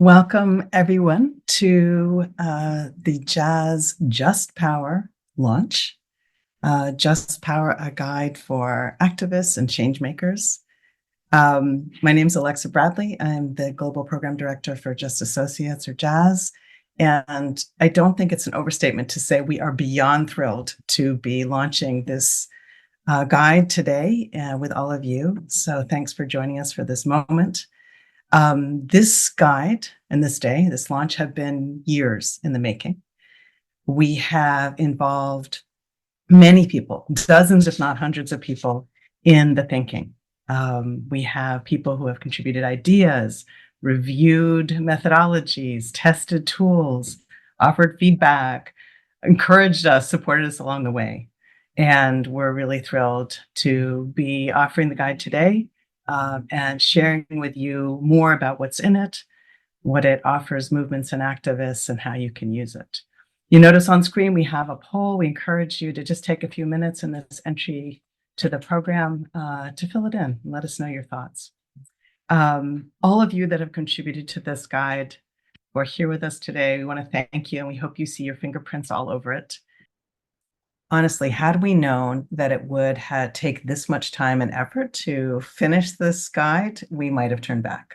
Welcome, everyone, to the Jazz Just Power launch. Just Power, a guide for activists and changemakers. My name is Alexa Bradley. I'm the Global Program Director for Just Associates, or Jazz. And I don't think it's an overstatement to say we are beyond thrilled to be launching this guide today with all of you. So thanks for joining us for this moment. This guide and this launch have been years in the making. We have involved many people, dozens, if not hundreds of people in the thinking. We have people who have contributed ideas, reviewed methodologies, tested tools, offered feedback, encouraged us, supported us along the way. And we're really thrilled to be offering the guide today. And sharing with you more about what's in it, what it offers movements and activists, and how you can use it. You notice on screen we have a poll. We encourage you to just take a few minutes in this entry to the program to fill it in and let us know your thoughts. All of you that have contributed to this guide who are here with us today, we want to thank you, and we hope you see your fingerprints all over it. Honestly, had we known that it would take this much time and effort to finish this guide, we might have turned back.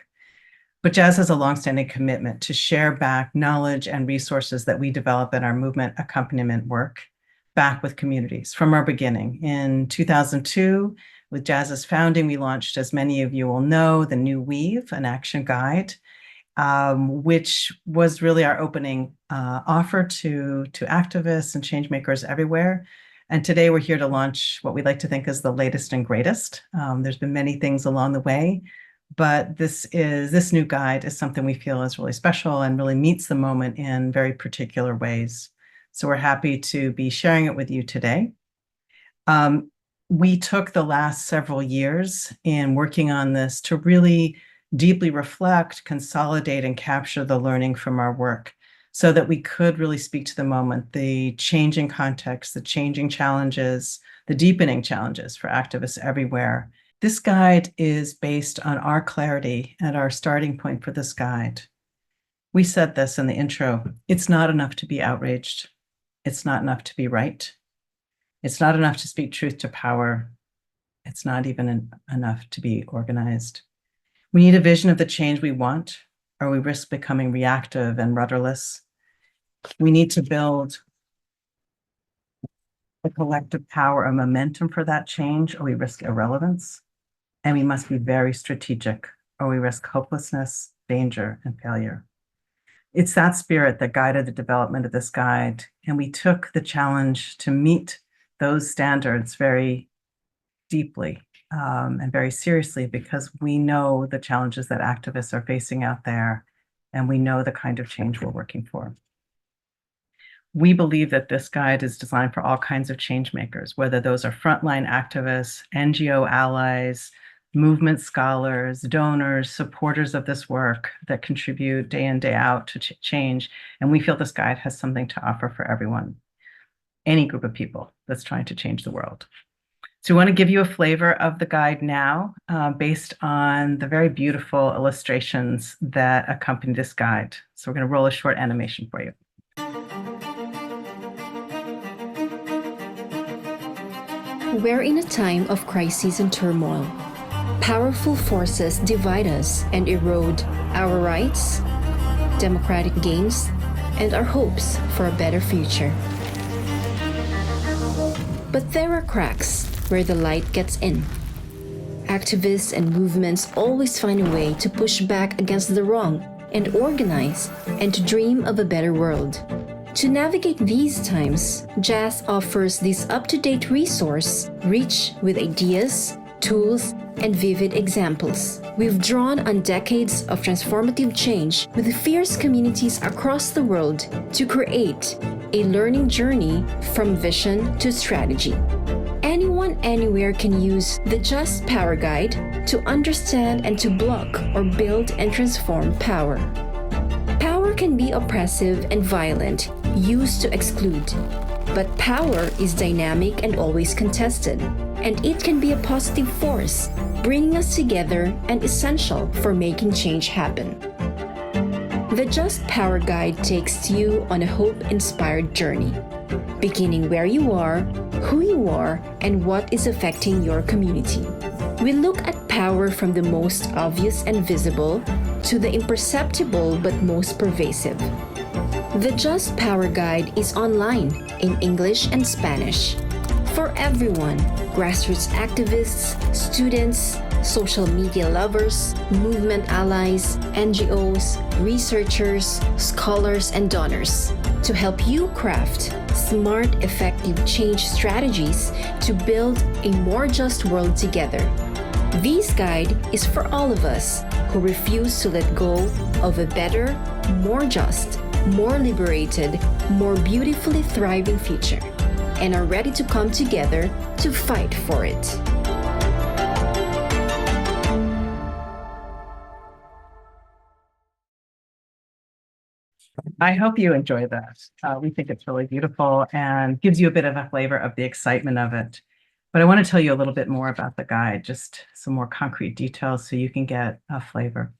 But Jazz has a longstanding commitment to share back knowledge and resources that we develop in our movement accompaniment work back with communities from our beginning. In 2002, with Jazz's founding, we launched, as many of you will know, the New Weave, an action guide, which was really our opening offer to activists and changemakers everywhere. And today we're here to launch what we like to think is the latest and greatest. There's been many things along the way, but this new guide is something we feel is really special and really meets the moment in very particular ways. So we're happy to be sharing it with you today. We took the last several years in working on this to really deeply reflect, consolidate, and capture the learning from our work so that we could really speak to the moment, the changing context, the changing challenges, the deepening challenges for activists everywhere. This guide is based on our clarity and our starting point for this guide. We said this in the intro. It's not enough to be outraged. It's not enough to be right. It's not enough to speak truth to power. It's not even enough to be organized. We need a vision of the change we want, or we risk becoming reactive and rudderless. We need to build a collective power or momentum for that change, or we risk irrelevance. And we must be very strategic, or we risk hopelessness, danger, and failure. It's that spirit that guided the development of this guide, and we took the challenge to meet those standards very deeply. And very seriously, because we know the challenges that activists are facing out there, and we know the kind of change we're working for. We believe that this guide is designed for all kinds of change makers, whether those are frontline activists, NGO allies, movement scholars, donors, supporters of this work that contribute day in, day out to change. And we feel this guide has something to offer for everyone, any group of people that's trying to change the world. So we want to give you a flavor of the guide now based on the very beautiful illustrations that accompany this guide. So we're going to roll a short animation for you. We're in a time of crises and turmoil. Powerful forces divide us and erode our rights, democratic gains, and our hopes for a better future. But there are cracks where the light gets in. Activists and movements always find a way to push back against the wrong and organize and to dream of a better world. To navigate these times, Jazz offers this up-to-date resource rich with ideas, tools, and vivid examples. We've drawn on decades of transformative change with fierce communities across the world to create a learning journey from vision to strategy. Anyone, anywhere can use the Just Power Guide to understand and to block or build and transform power. Power can be oppressive and violent, used to exclude. But power is dynamic and always contested, and it can be a positive force, bringing us together and essential for making change happen. The Just Power Guide takes you on a hope-inspired journey, beginning where you are, who you are, and what is affecting your community. We look at power from the most obvious and visible to the imperceptible but most pervasive. The Just Power Guide is online in English and Spanish. For everyone, grassroots activists, students, social media lovers, movement allies, NGOs, researchers, scholars, and donors, to help you craft smart, effective change strategies to build a more just world together. This guide is for all of us who refuse to let go of a better, more just, more liberated, more beautifully thriving future, and are ready to come together to fight for it. I hope you enjoy that. We think it's really beautiful and gives you a bit of a flavor of the excitement of it. But I want to tell you a little bit more about the guide, just some more concrete details so you can get a flavor.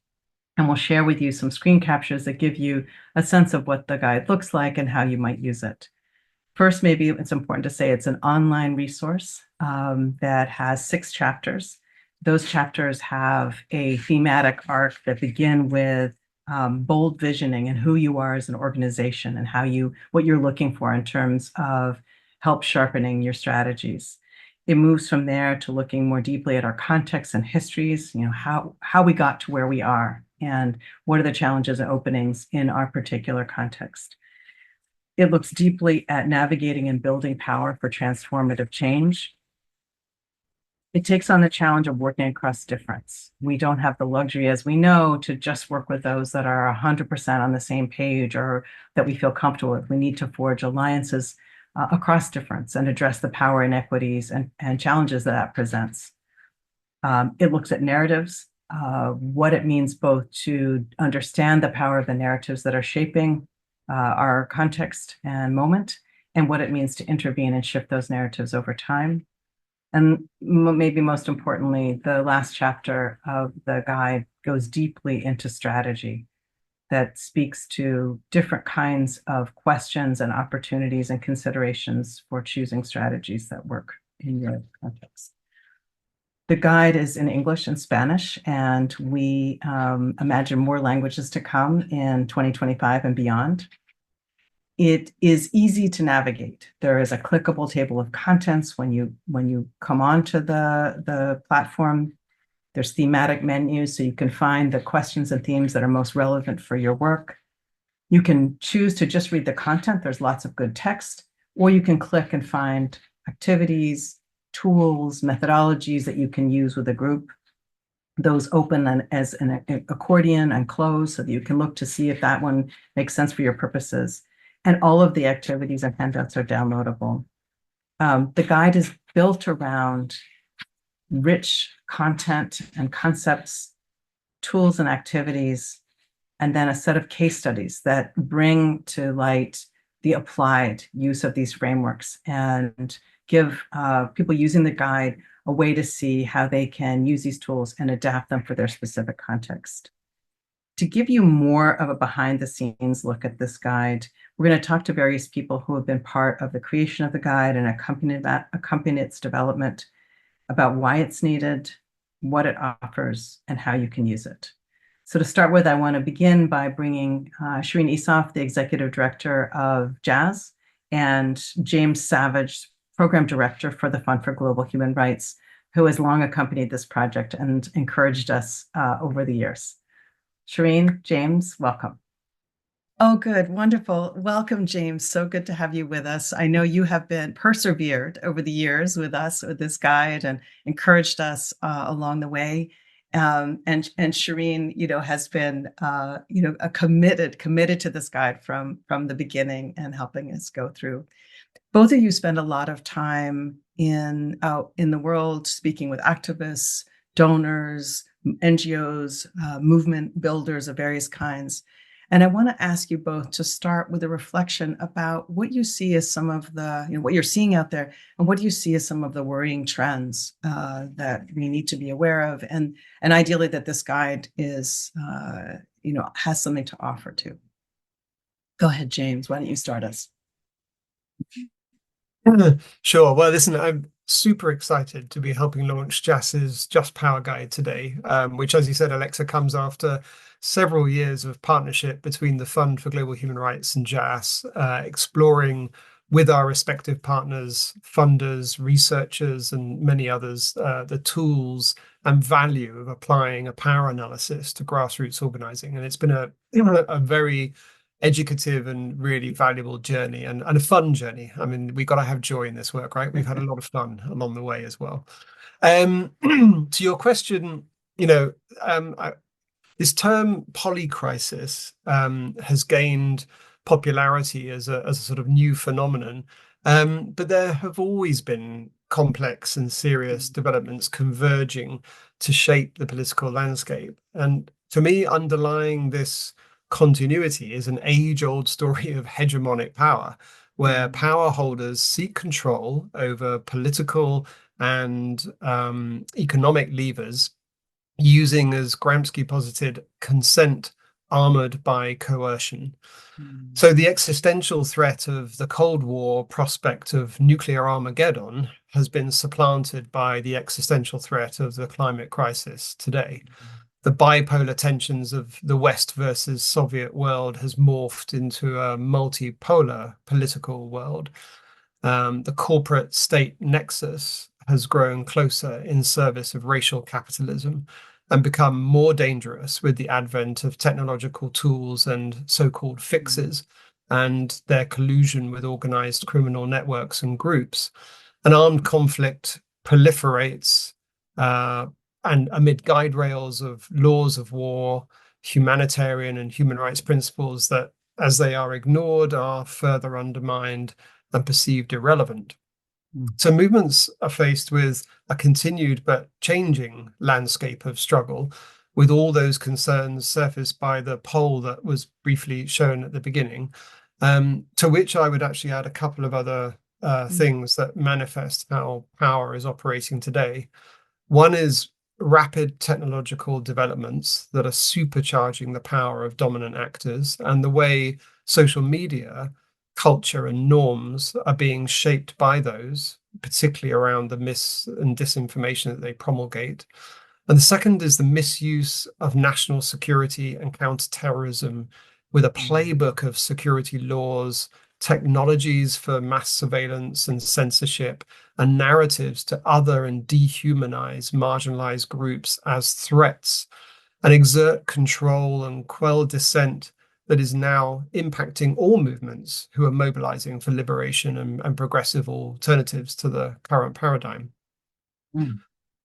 And we'll share with you some screen captures that give you a sense of what the guide looks like and how you might use it. First, maybe it's important to say it's an online resource that has 6 chapters. Those chapters have a thematic arc that begin with bold visioning and who you are as an organization and what you're looking for in terms of help sharpening your strategies. It moves from there to looking more deeply at our contexts and histories, how we got to where we are and what are the challenges and openings in our particular context. It looks deeply at navigating and building power for transformative change. It takes on the challenge of working across difference. We don't have the luxury, as we know, to just work with those that are 100% on the same page or that we feel comfortable with. We need to forge alliances across difference and address the power inequities and challenges that presents. It looks at narratives, what it means both to understand the power of the narratives that are shaping our context and moment, and what it means to intervene and shift those narratives over time. And maybe most importantly, the last chapter of the guide goes deeply into strategy that speaks to different kinds of questions and opportunities and considerations for choosing strategies that work in your context. The guide is in English and Spanish, and we imagine more languages to come in 2025 and beyond. It is easy to navigate. There is a clickable table of contents when you come onto the platform. There's thematic menus, so you can find the questions and themes that are most relevant for your work. You can choose to just read the content. There's lots of good text, or you can click and find activities, tools, methodologies that you can use with a group. Those open as an accordion and close so that you can look to see if that one makes sense for your purposes. And all of the activities and handouts are downloadable. The guide is built around rich content and concepts, tools and activities, and then a set of case studies that bring to light the applied use of these frameworks and give people using the guide a way to see how they can use these tools and adapt them for their specific context. To give you more of a behind the scenes look at this guide, we're going to talk to various people who have been part of the creation of the guide and accompany its development, about why it's needed, what it offers, and how you can use it. So to start with, I want to begin by bringing Shireen Esoff, the Executive Director of JAZ, and James Savage, Program Director for the Fund for Global Human Rights, who has long accompanied this project and encouraged us over the years. Shireen, James, welcome. Oh, good. Wonderful. Welcome, James. So good to have you with us. I know you have been persevered over the years with us with this guide and encouraged us along the way. And Shireen, has been, committed to this guide from the beginning and helping us go through. Both of you spend a lot of time out in the world speaking with activists, donors, NGOs, movement builders of various kinds. And I want to ask you both to start with a reflection about what you see as some of the, what you're seeing out there, and what do you see as some of the worrying trends that we need to be aware of, and ideally that this guide is, has something to offer to. Go ahead, James. Why don't you start us? Sure. Well, listen, I'm super excited to be helping launch JAS's Just Power Guide today, which, as you said, Alexa, comes after several years of partnership between the Fund for Global Human Rights and JAS, exploring with our respective partners, funders, researchers, and many others, the tools and value of applying a power analysis to grassroots organizing. And it's been a very educative and really valuable journey, and a fun journey. I mean, we've got to have joy in this work, right? We've had a lot of fun along the way as well. To your question, this term polycrisis has gained popularity as a sort of new phenomenon, but there have always been complex and serious developments converging to shape the political landscape. And for me, underlying this continuity is an age-old story of hegemonic power, where power holders seek control over political and economic levers using, as Gramsci posited, consent armored by coercion. So the existential threat of the Cold War prospect of nuclear Armageddon has been supplanted by the existential threat of the climate crisis today. The bipolar tensions of the West versus Soviet world has morphed into a multipolar political world. The corporate state nexus has grown closer in service of racial capitalism and become more dangerous with the advent of technological tools and so-called fixes and their collusion with organized criminal networks and groups. An armed conflict proliferates, and amid guide rails of laws of war, humanitarian and human rights principles that, as they are ignored, are further undermined and perceived irrelevant. So movements are faced with a continued but changing landscape of struggle, with all those concerns surfaced by the poll that was briefly shown at the beginning, to which I would actually add a couple of other things that manifest how power is operating today. One is rapid technological developments that are supercharging the power of dominant actors, and the way social media, culture, and norms are being shaped by those, particularly around the mis and disinformation that they promulgate. And the second is the misuse of national security and counterterrorism, with a playbook of security laws, technologies for mass surveillance and censorship, and narratives to other and dehumanize marginalized groups as threats, and exert control and quell dissent that is now impacting all movements who are mobilizing for liberation and progressive alternatives to the current paradigm.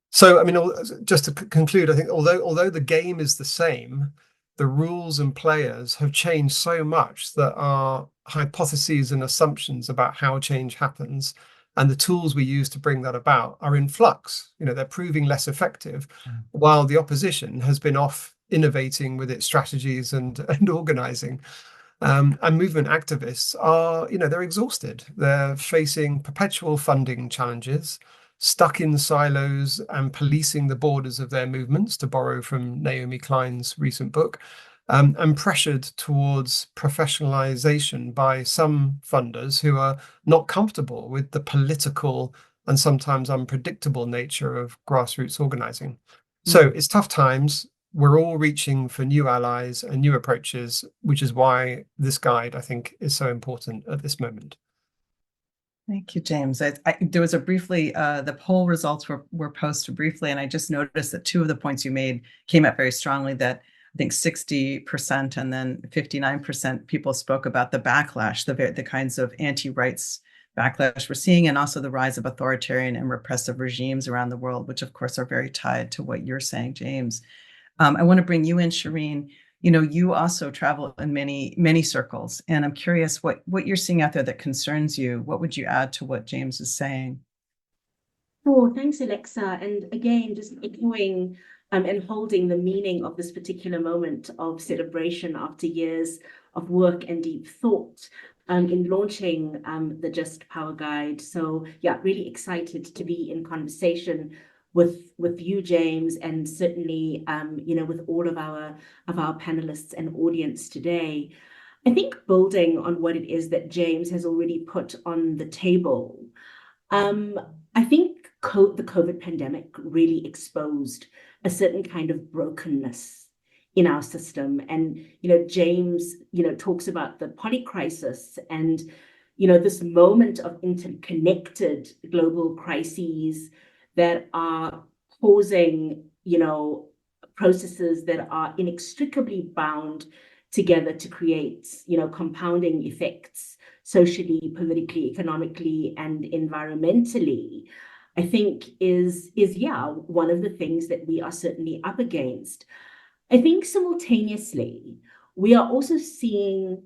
So, I mean, just to conclude, I think although the game is the same, the rules and players have changed so much that our hypotheses and assumptions about how change happens and the tools we use to bring that about are in flux. They're proving less effective, while the opposition has been off innovating with its strategies and organizing. And movement activists are, they're exhausted. They're facing perpetual funding challenges, stuck in silos and policing the borders of their movements, to borrow from Naomi Klein's recent book, and pressured towards professionalization by some funders who are not comfortable with the political and sometimes unpredictable nature of grassroots organizing. So it's tough times. We're all reaching for new allies and new approaches, which is why this guide, I think, is so important at this moment. Thank you, James. There was the poll results were posted briefly, and I just noticed that two of the points you made came up very strongly, that I think 60% and then 59% people spoke about the backlash, the kinds of anti-rights backlash we're seeing, and also the rise of authoritarian and repressive regimes around the world, which of course are very tied to what you're saying, James. I want to bring you in, Shireen. You also travel in many circles, and I'm curious what you're seeing out there that concerns you. What would you add to what James is saying? Oh, thanks, Alexa. And again, just echoing and holding the meaning of this particular moment of celebration after years of work and deep thought in launching the Just Power Guide. So yeah, really excited to be in conversation with you, James, and certainly with all of our panelists and audience today. I think building on what it is that James has already put on the table, I think the COVID pandemic really exposed a certain kind of brokenness in our system. And, James, talks about the polycrisis and, this moment of interconnected global crises that are causing, processes that are inextricably bound together to create, compounding effects socially, politically, economically, and environmentally, I think is one of the things that we are certainly up against. I think simultaneously, we are also seeing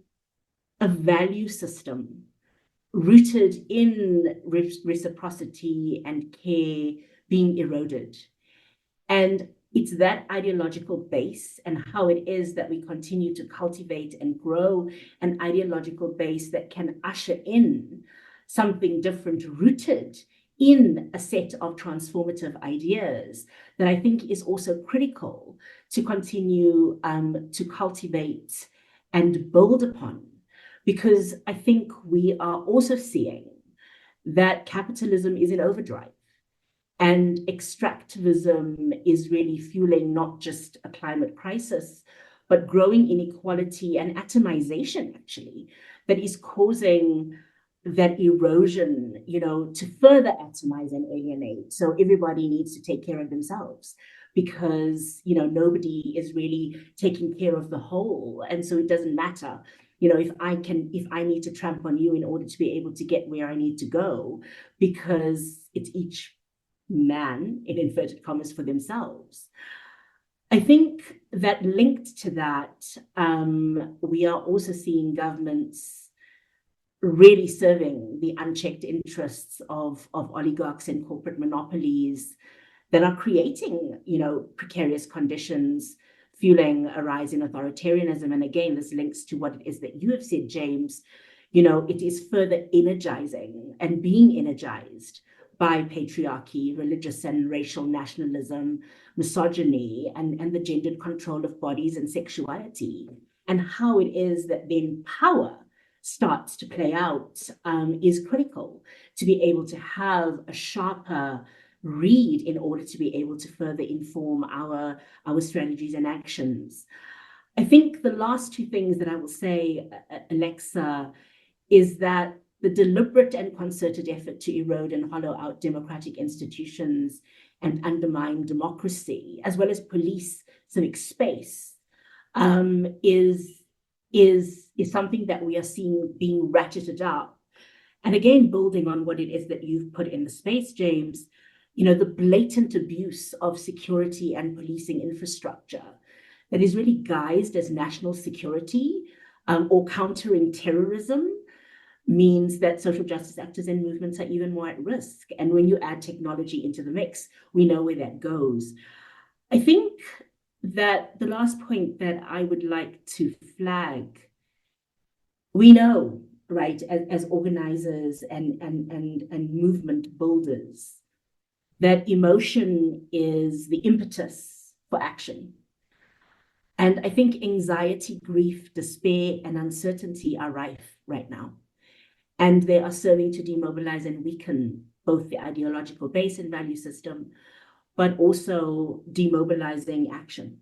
a value system rooted in reciprocity and care being eroded. And it's that ideological base and how it is that we continue to cultivate and grow an ideological base that can usher in something different rooted in a set of transformative ideas that I think is also critical to continue to cultivate and build upon. Because I think we are also seeing that capitalism is in overdrive. And extractivism is really fueling not just a climate crisis, but growing inequality and atomization, actually, that is causing that erosion, to further atomize and alienate. So everybody needs to take care of themselves because, nobody is really taking care of the whole. And so it doesn't matter, if I need to tramp on you in order to be able to get where I need to go, because it's each man, in inverted commas, for themselves. I think that linked to that, we are also seeing governments really serving the unchecked interests of oligarchs and corporate monopolies that are creating, precarious conditions, fueling a rise in authoritarianism. And again, this links to what it is that you have said, James. It is further energizing and being energized by patriarchy, religious and racial nationalism, misogyny, and the gendered control of bodies and sexuality. And how it is that then power starts to play out is critical to be able to have a sharper read in order to be able to further inform our strategies and actions. I think the last two things that I will say, Alexa, is that the deliberate and concerted effort to erode and hollow out democratic institutions and undermine democracy, as well as police civic space, is something that we are seeing being ratcheted up. And again, building on what it is that you've put in the space, James, the blatant abuse of security and policing infrastructure that is really guised as national security or countering terrorism means that social justice actors and movements are even more at risk. And when you add technology into the mix, we know where that goes. I think that the last point that I would like to flag, we know, right, as organizers and movement builders, that emotion is the impetus for action. And I think anxiety, grief, despair, and uncertainty are rife right now. And they are serving to demobilize and weaken both the ideological base and value system, but also demobilizing action.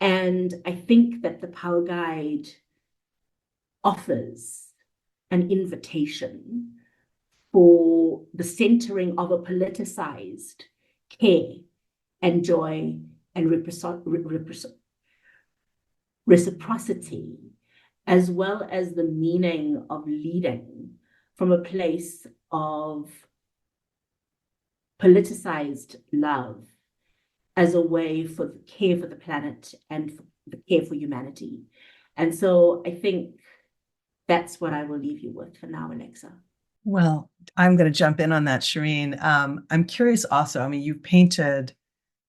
And I think that the Power Guide offers an invitation for the centering of a politicized care and joy and reciprocity, as well as the meaning of leading from a place of politicized love as a way for care for the planet and the care for humanity. And so I think that's what I will leave you with for now, Alexa. Well, I'm going to jump in on that, Shireen. I'm curious also, I mean, you've painted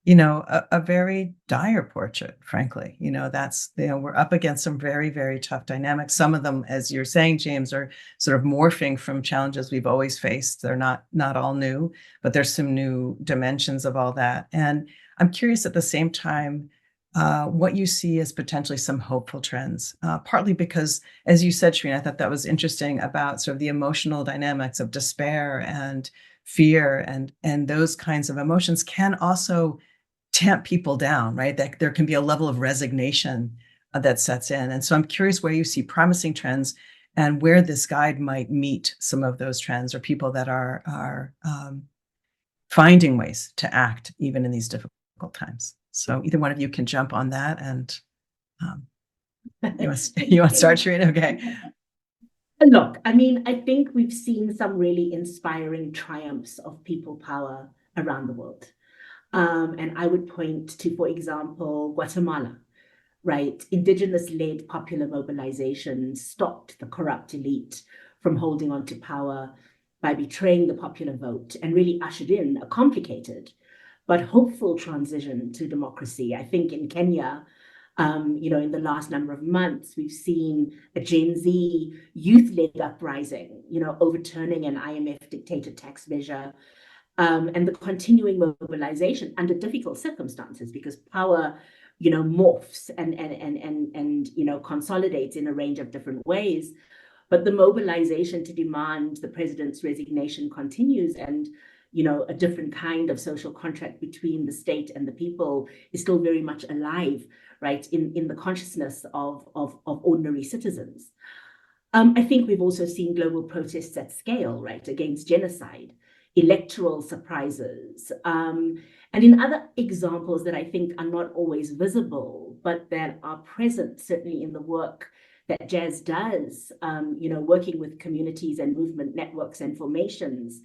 a very dire portrait, frankly. We're up against some very, very tough dynamics. Some of them, as you're saying, James, are sort of morphing from challenges we've always faced. They're not all new, but there's some new dimensions of all that. And I'm curious at the same time, what you see as potentially some hopeful trends, partly because, as you said, Shereen, I thought that was interesting about sort of the emotional dynamics of despair and fear, and those kinds of emotions can also tamp people down, right? That there can be a level of resignation that sets in. And so I'm curious where you see promising trends and where this guide might meet some of those trends, or people that are finding ways to act even in these difficult times. So either one of you can jump on that, and you want to start, Shereen? Okay. Look, I mean, I think we've seen some really inspiring triumphs of people power around the world. And I would point to, for example, Guatemala, right? Indigenous-led popular mobilization stopped the corrupt elite from holding on to power by betraying the popular vote and really ushered in a complicated but hopeful transition to democracy. I think in Kenya, in the last number of months, we've seen a Gen Z youth-led uprising, overturning an IMF dictated tax measure, and the continuing mobilization under difficult circumstances, because power, morphs and consolidates in a range of different ways. But the mobilization to demand the president's resignation continues, and a different kind of social contract between the state and the people is still very much alive, right, in the consciousness of ordinary citizens. I think we've also seen global protests at scale, right, against genocide, electoral surprises, and in other examples that I think are not always visible, but that are present certainly in the work that Jazz does, working with communities and movement networks and formations.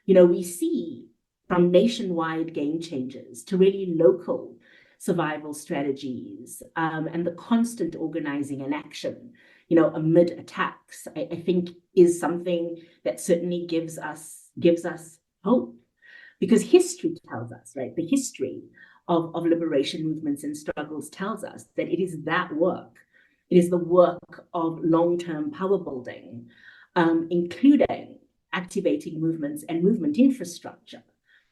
We see from nationwide game changers to really local survival strategies, and the constant organizing and action, amid attacks, I think is something that certainly gives us hope, because history tells us, right? The history of liberation movements and struggles tells us that it is that work. It is the work of long-term power building, including activating movements and movement infrastructure,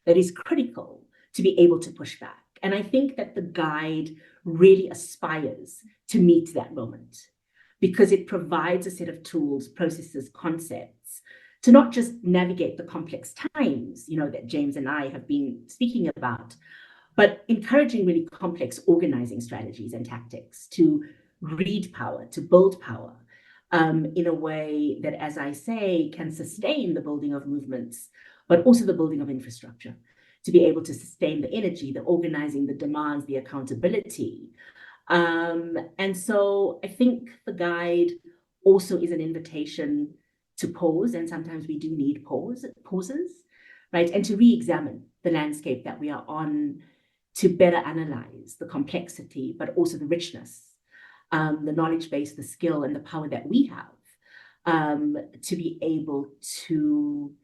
that is critical to be able to push back. And I think that the guide really aspires to meet that moment, because it provides a set of tools, processes, concepts to not just navigate the complex times, that James and I have been speaking about, but encouraging really complex organizing strategies and tactics to read power, to build power, in a way that, as I say, can sustain the building of movements, but also the building of infrastructure, to be able to sustain the energy, the organizing, the demands, the accountability. And so I think the guide also is an invitation to pause, and sometimes we do need pauses, right? And to re-examine the landscape that we are on, to better analyze the complexity, but also the richness, the knowledge base, the skill, and the power that we have, to be able to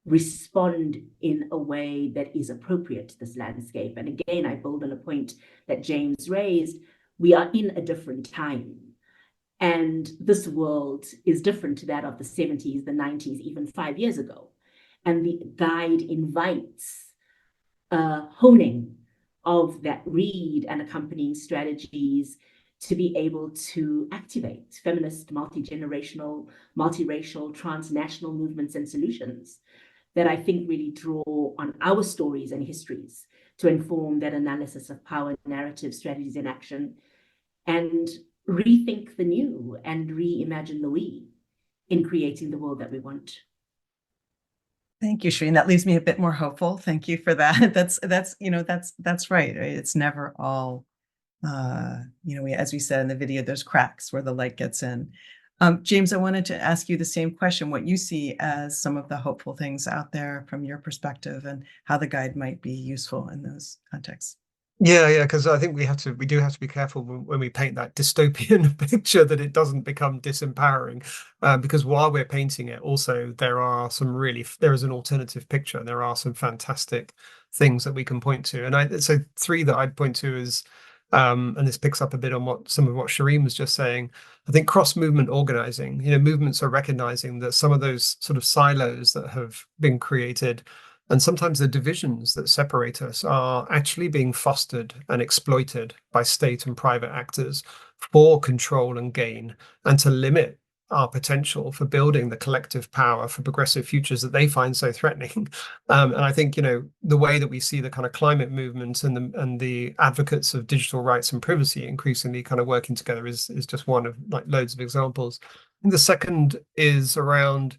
respond in a way that is appropriate to this landscape. And again, I build on a point that James raised. We are in a different time. And this world is different to that of the 70s, the 90s, even 5 years ago. And the guide invites honing of that read and accompanying strategies to be able to activate feminist, multi-generational, multiracial, transnational movements and solutions that I think really draw on our stories and histories to inform that analysis of power, narrative, strategies, and action, and rethink the new and reimagine the we in creating the world that we want. Thank you, Shereen. That leaves me a bit more hopeful. Thank you for that. That's right. It's never all, as we said in the video, there's cracks where the light gets in. James, I wanted to ask you the same question, what you see as some of the hopeful things out there from your perspective, and how the guide might be useful in those contexts. Yeah, because I think we do have to be careful when we paint that dystopian picture that it doesn't become disempowering. Because while we're painting it, also there is an alternative picture. There are some fantastic things that we can point to, and so three that I'd point to is, and this picks up a bit on some of what Shireen was just saying. I think cross-movement organizing. Movements are recognizing that some of those sort of silos that have been created, and sometimes the divisions that separate us, are actually being fostered and exploited by state and private actors for control and gain, and to limit our potential for building the collective power for progressive futures that they find so threatening. And I think, the way that we see the kind of climate movement and the advocates of digital rights and privacy increasingly kind of working together is just one of like loads of examples. And the second is around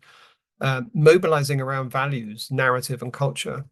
mobilizing around values, narrative, and culture.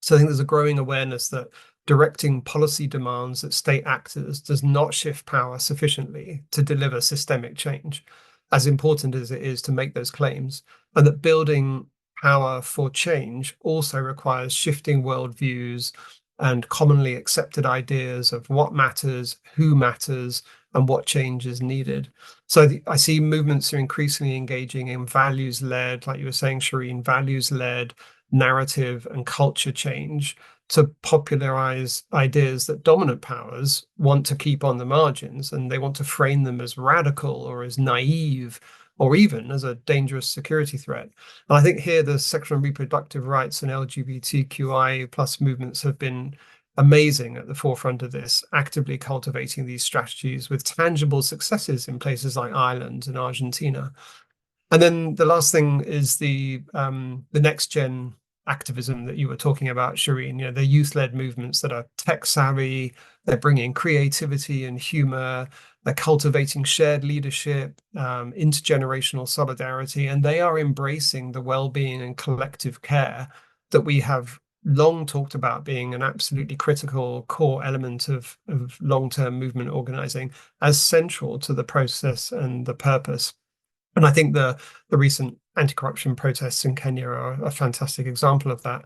So I think there's a growing awareness that directing policy demands at state actors does not shift power sufficiently to deliver systemic change, as important as it is to make those claims, and that building power for change also requires shifting worldviews and commonly accepted ideas of what matters, who matters, and what change is needed. So I see movements are increasingly engaging in values-led, like you were saying, Shireen, values-led narrative and culture change to popularize ideas that dominant powers want to keep on the margins, and they want to frame them as radical or as naive or even as a dangerous security threat. And I think here the sexual and reproductive rights and LGBTQI plus movements have been amazing at the forefront of this, actively cultivating these strategies with tangible successes in places like Ireland and Argentina. And then the last thing is the next gen activism that you were talking about, Shireen. The youth-led movements that are tech savvy, they're bringing creativity and humor, they're cultivating shared leadership, intergenerational solidarity, and they are embracing the well-being and collective care that we have long talked about being an absolutely critical core element of long-term movement organizing as central to the process and the purpose. And I think the recent anti-corruption protests in Kenya are a fantastic example of that.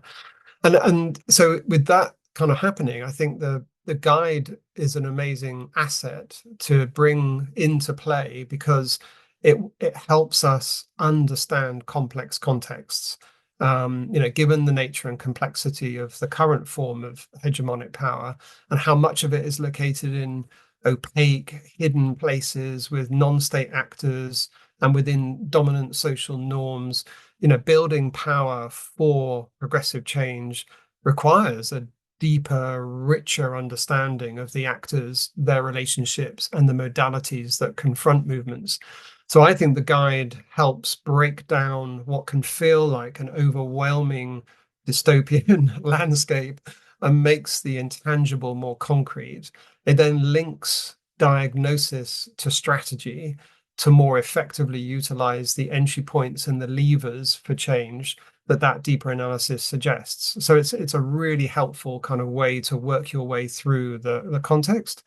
And so with that kind of happening, I think the guide is an amazing asset to bring into play, because it helps us understand complex contexts. Given the nature and complexity of the current form of hegemonic power and how much of it is located in opaque, hidden places with non-state actors and within dominant social norms, building power for progressive change requires a deeper, richer understanding of the actors, their relationships, and the modalities that confront movements. So I think the guide helps break down what can feel like an overwhelming dystopian landscape and makes the intangible more concrete. It then links diagnosis to strategy to more effectively utilize the entry points and the levers for change that deeper analysis suggests. So it's a really helpful kind of way to work your way through the context.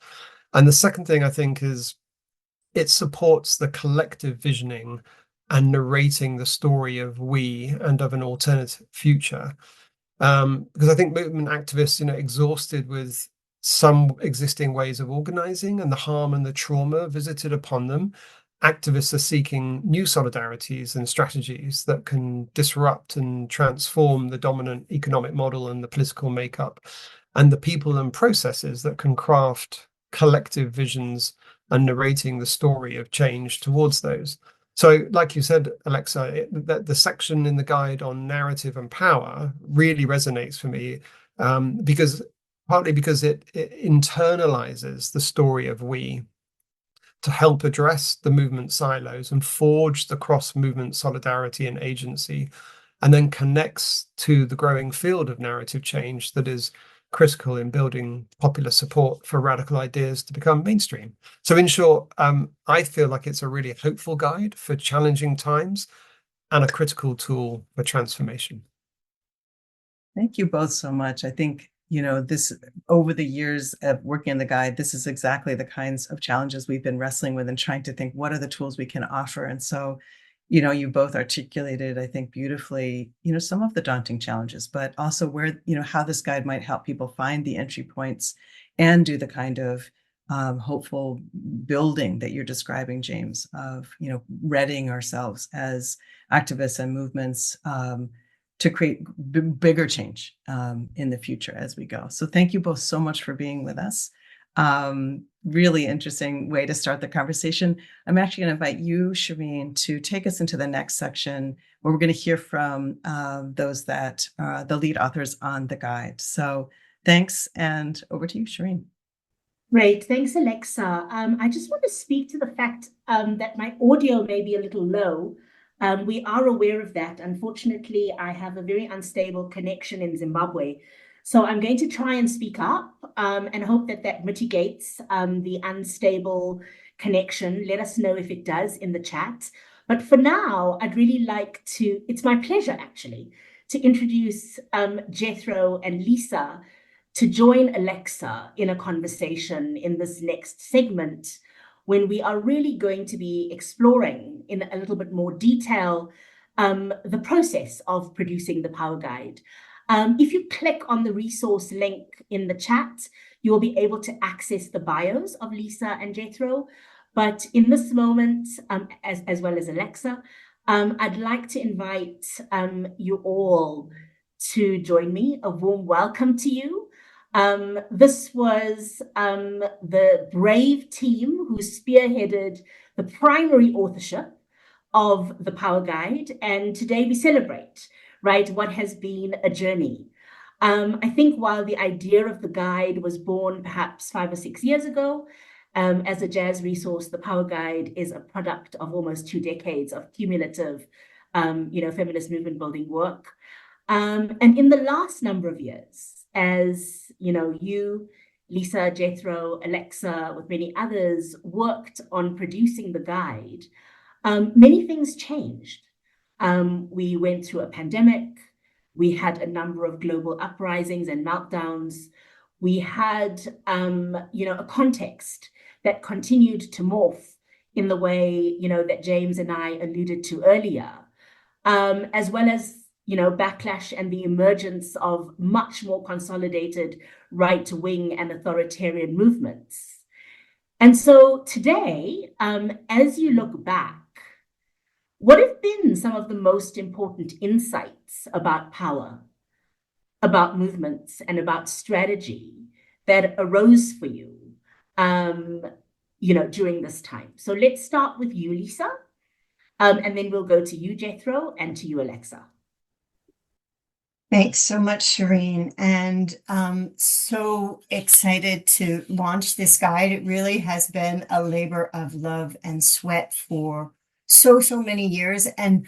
And the second thing I think is it supports the collective visioning and narrating the story of we and of an alternate future. Because I think movement activists, exhausted with some existing ways of organizing and the harm and the trauma visited upon them, activists are seeking new solidarities and strategies that can disrupt and transform the dominant economic model and the political makeup, and the people and processes that can craft collective visions and narrating the story of change towards those. So, like you said, Alexa, the section in the guide on narrative and power really resonates for me, partly because it internalizes the story of we to help address the movement silos and forge the cross-movement solidarity and agency, and then connects to the growing field of narrative change that is critical in building popular support for radical ideas to become mainstream. So in short, I feel like it's a really hopeful guide for challenging times and a critical tool for transformation. Thank you both so much. I think, this over the years of working on the guide, this is exactly the kinds of challenges we've been wrestling with and trying to think what are the tools we can offer. And so you both articulated, I think, beautifully, some of the daunting challenges, but also where, how this guide might help people find the entry points and do the kind of hopeful building that you're describing, James, of, readying ourselves as activists and movements to create bigger change in the future as we go. So thank you both so much for being with us. Really interesting way to start the conversation. I'm actually going to invite you, Shireen, to take us into the next section where we're going to hear from those that are the lead authors on the guide. So thanks, and over to you, Shireen. Great. Thanks, Alexa. I just want to speak to the fact that my audio may be a little low. We are aware of that. Unfortunately, I have a very unstable connection in Zimbabwe. So I'm going to try and speak up and hope that that mitigates the unstable connection. Let us know if it does in the chat. But for now, I'd really like to, it's my pleasure actually, to introduce Jethro and Lisa to join Alexa in a conversation in this next segment, when we are really going to be exploring in a little bit more detail the process of producing the Power Guide. If you click on the resource link in the chat, you'll be able to access the bios of Lisa and Jethro. But in this moment, as well as Alexa, I'd like to invite you all to join me. A warm welcome to you. This was the brave team who spearheaded the primary authorship of the Power Guide. And today we celebrate, right, what has been a journey. I think while the idea of the guide was born perhaps 5 or 6 years ago, as a jazz resource, the Power Guide is a product of almost 2 decades of cumulative, feminist movement building work. And in the last number of years, as you, Lisa, Jethro, Alexa, with many others, worked on producing the guide, many things changed. We went through a pandemic. We had a number of global uprisings and meltdowns. We had, a context that continued to morph in the way, that James and I alluded to earlier, as well as backlash and the emergence of much more consolidated right-wing and authoritarian movements. And so today, as you look back, what have been some of the most important insights about power, about movements, and about strategy that arose for you, during this time? So let's start with you, Lisa, and then we'll go to you, Jethro, and to you, Alexa. Thanks so much, Shireen, and so excited to launch this guide. It really has been a labor of love and sweat for so many years. And,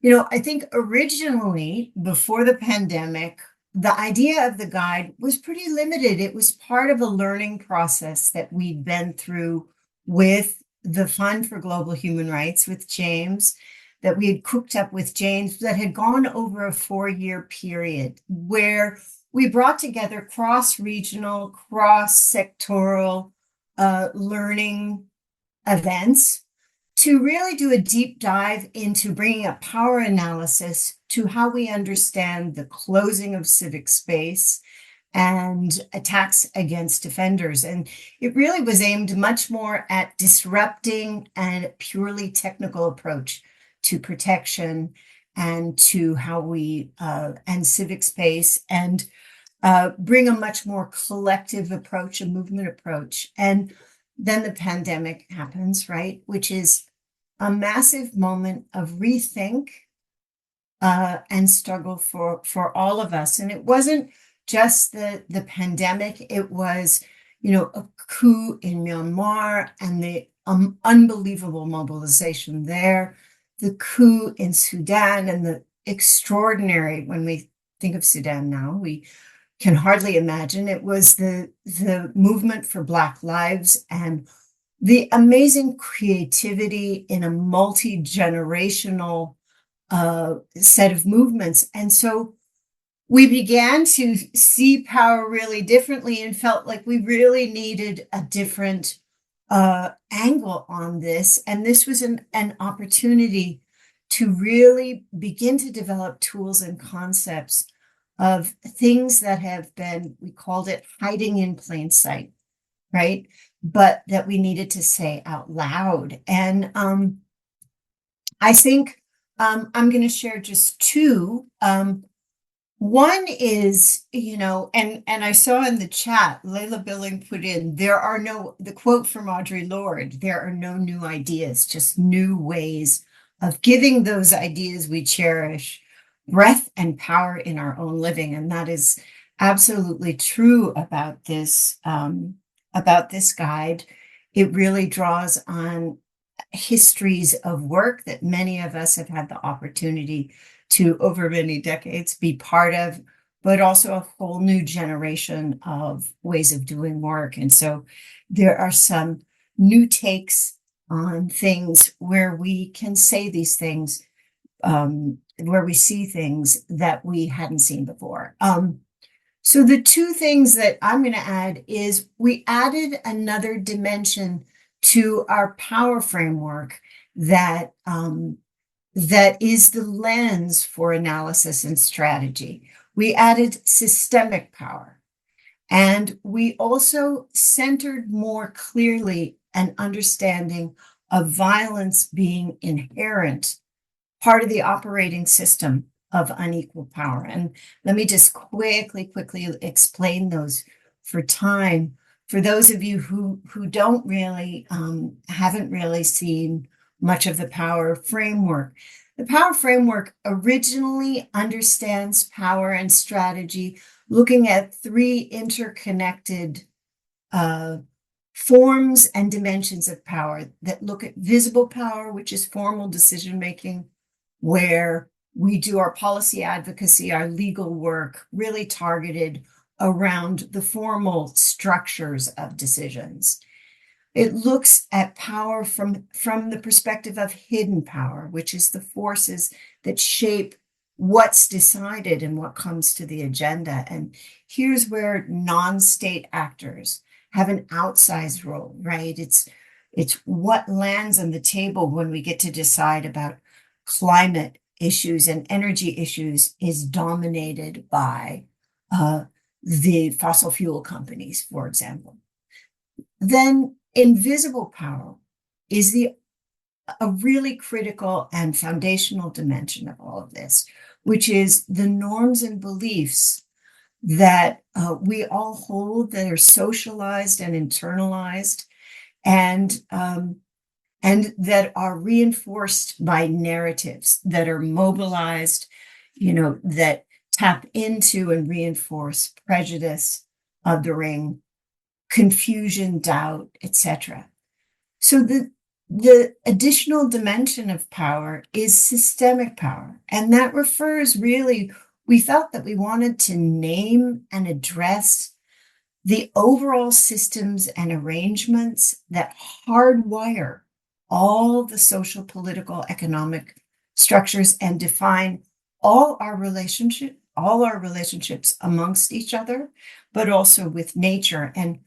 I think originally, before the pandemic, the idea of the guide was pretty limited. It was part of a learning process that we'd been through with the Fund for Global Human Rights with James, that we had cooked up with James, that had gone over a 4-year period where we brought together cross-regional, cross-sectoral learning events to really do a deep dive into bringing a power analysis to how we understand the closing of civic space and attacks against defenders. And it really was aimed much more at disrupting a purely technical approach to protection and to how we and civic space, and bring a much more collective approach, a movement approach. And then the pandemic happens, right? Which is a massive moment of rethink and struggle for all of us. And it wasn't just the pandemic, it was, a coup in Myanmar and the unbelievable mobilization there, the coup in Sudan, and the extraordinary, when we think of Sudan now, we can hardly imagine. It was the movement for Black lives and the amazing creativity in a multi-generational set of movements. And so we began to see power really differently and felt like we really needed a different angle on this. And this was an opportunity to really begin to develop tools and concepts of things that have been, we called it hiding in plain sight, right? But that we needed to say out loud. And I think I'm going to share just two. One is, and I saw in the chat, Layla Billing put in, the quote from Audre Lorde, there are no new ideas, just new ways of giving those ideas we cherish breath and power in our own living. And that is absolutely true about this guide. It really draws on histories of work that many of us have had the opportunity to, over many decades, be part of, but also a whole new generation of ways of doing work. And so there are some new takes on things where we can say these things, where we see things that we hadn't seen before. So the two things that I'm going to add is we added another dimension to our power framework that is the lens for analysis and strategy. We added systemic power, and we also centered more clearly an understanding of violence being inherent, part of the operating system of unequal power. And let me just quickly explain those for time. For those of you who don't really, haven't really seen much of the power framework. The power framework originally understands power and strategy, looking at three interconnected forms and dimensions of power that look at visible power, which is formal decision making, where we do our policy advocacy, our legal work, really targeted around the formal structures of decisions. It looks at power from the perspective of hidden power, which is the forces that shape what's decided and what comes to the agenda. And here's where non-state actors have an outsized role, right? It's what lands on the table when we get to decide about climate issues and energy issues is dominated by the fossil fuel companies, for example. Then invisible power is a really critical and foundational dimension of all of this, which is the norms and beliefs that we all hold, that are socialized and internalized, and that are reinforced by narratives that are mobilized, that tap into and reinforce prejudice, othering, confusion, doubt, etc. So the additional dimension of power is systemic power. And that refers really, we felt that we wanted to name and address the overall systems and arrangements that hardwire all the social, political, economic structures and define all our relationships amongst each other, but also with nature. And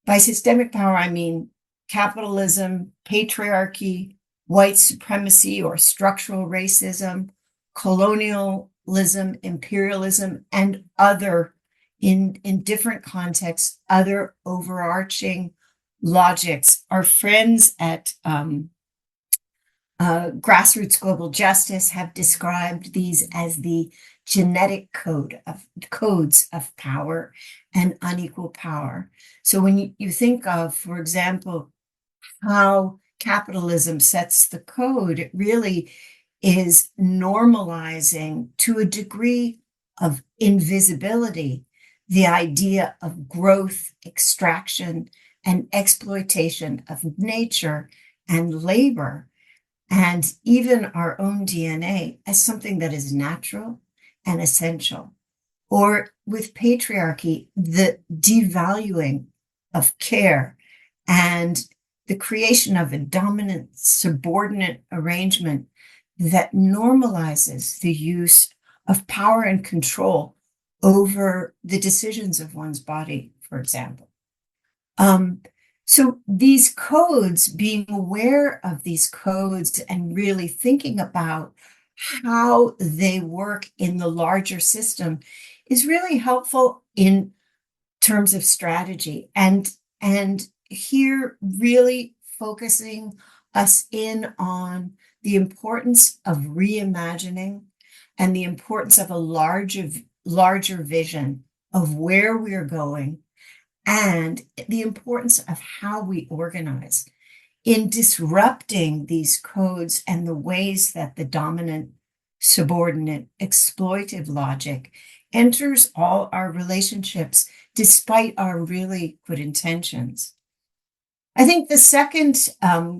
by systemic power, I mean capitalism, patriarchy, white supremacy or structural racism, colonialism, imperialism, and other, in different contexts, other overarching logics. Our friends at Grassroots Global Justice have described these as the genetic codes of power and unequal power. So when you think of, for example, how capitalism sets the code, it really is normalizing to a degree of invisibility the idea of growth, extraction, and exploitation of nature and labor, and even our own DNA as something that is natural and essential. Or with patriarchy, the devaluing of care and the creation of a dominant subordinate arrangement that normalizes the use of power and control over the decisions of one's body, for example. So these codes, being aware of these codes and really thinking about how they work in the larger system is really helpful in terms of strategy and here really focusing us in on the importance of reimagining and the importance of a larger vision of where we're going and the importance of how we organize in disrupting these codes and the ways that the dominant, subordinate, exploitive logic enters all our relationships despite our really good intentions. I think the second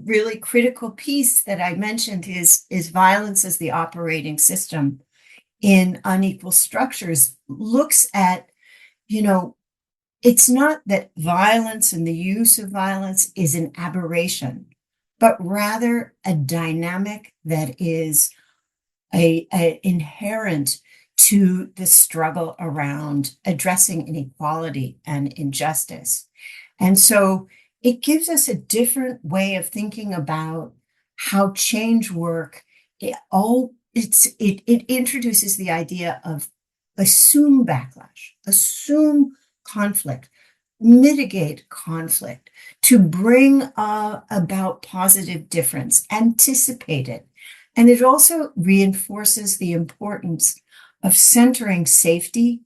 really critical piece that I mentioned is violence as the operating system in unequal structures looks at, you know, it's not that violence and the use of violence is an aberration, but rather a dynamic that is a inherent to the struggle around addressing inequality and injustice. And so it gives us a different way of thinking about how change work. It introduces the idea of assume backlash, assume conflict, mitigate conflict, to bring about positive difference, anticipate it. And it also reinforces the importance of centering safety,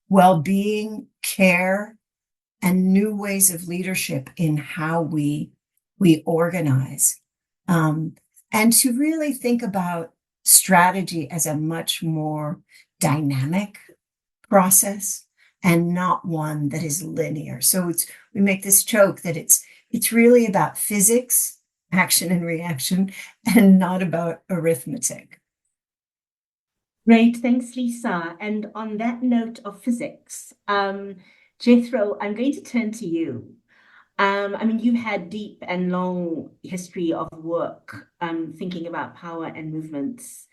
well-being, care, and new ways of leadership in how we organize. And to really think about strategy as a much more dynamic process and not one that is linear. So we make this joke that it's really about physics, action and reaction, and not about arithmetic. Great, thanks, Lisa. And on that note of physics, Jethro, I'm going to turn to you. I mean, you've had deep and long history of work thinking about power and movements.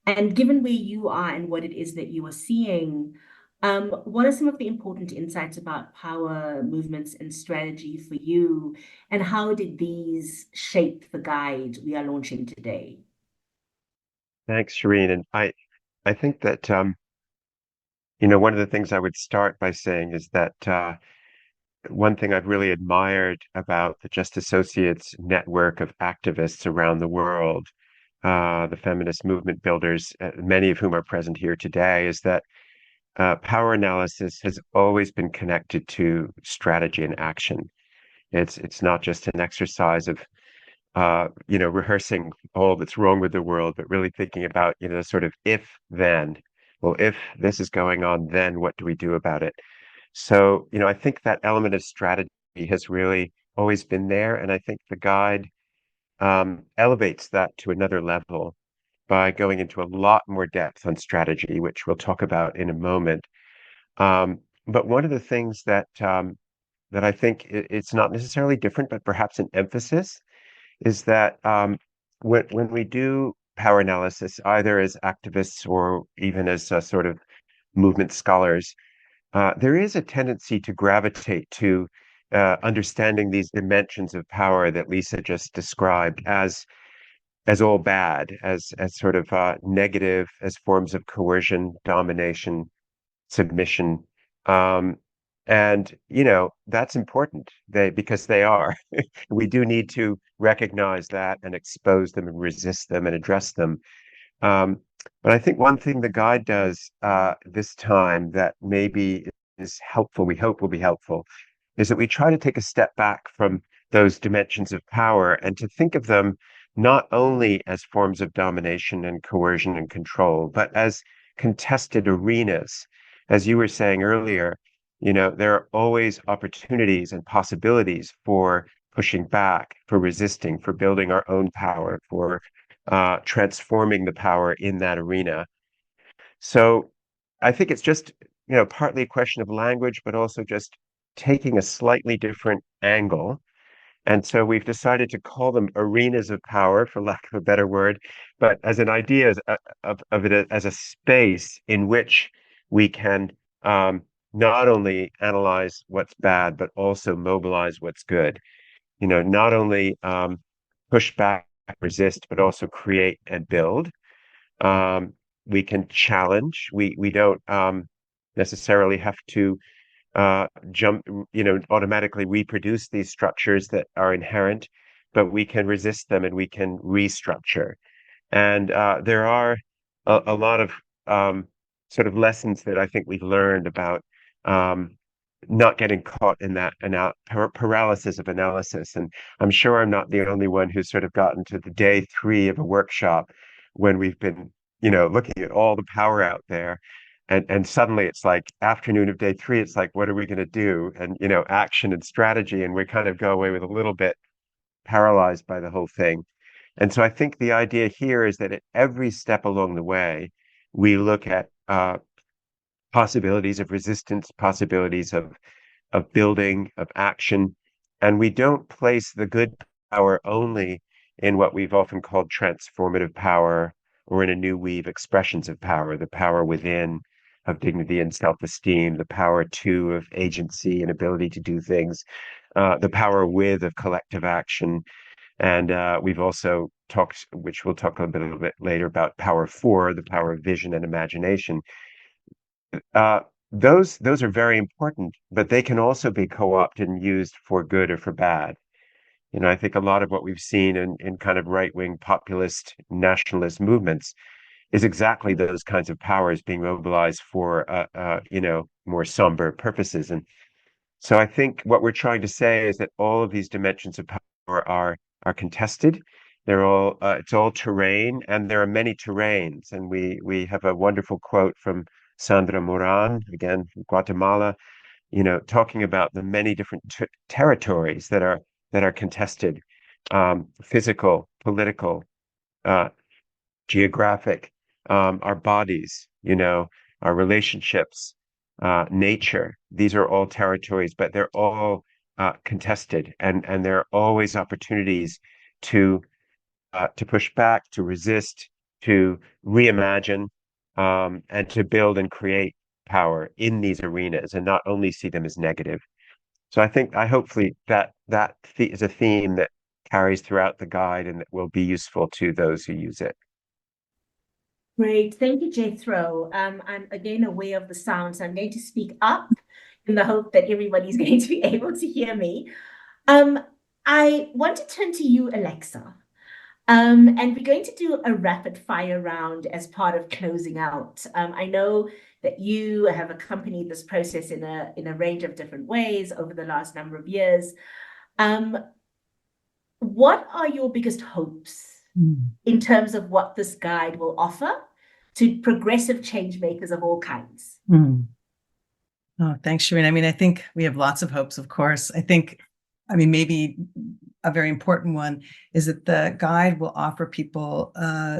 And given where you are and what it is that you are seeing, what are some of the important insights about power, movements, and strategy for you? And how did these shape the guide we are launching today? Thanks, Shireen. And I think that one of the things I would start by saying is that one thing I've really admired about the Just Associates network of activists around the world, the feminist movement builders, many of whom are present here today, is that power analysis has always been connected to strategy and action. It's not just an exercise of rehearsing all that's wrong with the world, but really thinking about, sort of if then, well, if this is going on, then what do we do about it? So, I think that element of strategy has really always been there. And I think the guide elevates that to another level by going into a lot more depth on strategy, which we'll talk about in a moment. But one of the things that I think it's not necessarily different, but perhaps an emphasis is that when we do power analysis, either as activists or even as sort of movement scholars, there is a tendency to gravitate to understanding these dimensions of power that Lisa just described as all bad, as sort of negative, as forms of coercion, domination, submission. Um, and that's important because they are. We do need to recognize that and expose them and resist them and address them. Um, but I think one thing the guide does this time that maybe is helpful, we hope will be helpful, is that we try to take a step back from those dimensions of power and to think of them not only as forms of domination and coercion and control, but as contested arenas. As you were saying earlier, there are always opportunities and possibilities for pushing back, for resisting, for building our own power, for transforming the power in that arena. So I think it's just, partly a question of language, but also just taking a slightly different angle. And so we've decided to call them arenas of power, for lack of a better word, but as an idea of it as a space in which we can not only analyze what's bad, but also mobilize what's good. not only push back, resist, but also create and build. Um, we can challenge. We don't necessarily have to jump, automatically reproduce these structures that are inherent, but we can resist them and we can restructure. And there are a lot of sort of lessons that I think we've learned about um, not getting caught in that paralysis of analysis. And I'm sure I'm not the only one who's sort of gotten to the day three of a workshop when we've been, looking at all the power out there. And suddenly it's like afternoon of day three, it's like, what are we going to do? And, action and strategy. And we kind of go away with a little bit paralyzed by the whole thing. And so I think the idea here is that at every step along the way, we look at possibilities of resistance, possibilities of building, of action, and we don't place the good power only in what we've often called transformative power or in a new weave expressions of power, the power within of dignity and self-esteem, the power too of agency and ability to do things, the power with of collective action. And we've also talked, which we'll talk a little bit later, about power four, the power of vision and imagination. Uh, those are very important, but they can also be co-opted and used for good or for bad. I think a lot of what we've seen in kind of right-wing populist nationalist movements is exactly those kinds of powers being mobilized for, more somber purposes. And so I think what we're trying to say is that all of these dimensions of power are contested. They're all it's all terrain, and there are many terrains. And we have a wonderful quote from Sandra Moran, again from Guatemala, talking about the many different territories that are contested, physical, political, uh, geographic, our bodies, our relationships, nature. These are all territories, but they're all contested, and there are always opportunities to to push back, to resist, to reimagine, and to build and create power in these arenas, and not only see them as negative. So I hopefully that is a theme that carries throughout the guide and that will be useful to those who use it. Great. Thank you, Jethro. I'm again aware of the sound, so I'm going to speak up in the hope that everybody's going to be able to hear me. I want to turn to you, Alexa. And we're going to do a rapid fire round as part of closing out. I know that you have accompanied this process in a range of different ways over the last number of years. What are your biggest hopes in terms of what this guide will offer to progressive change makers of all kinds? Oh, thanks, Shireen. I mean, I think we have lots of hopes, of course. Maybe a very important one is that the guide will offer people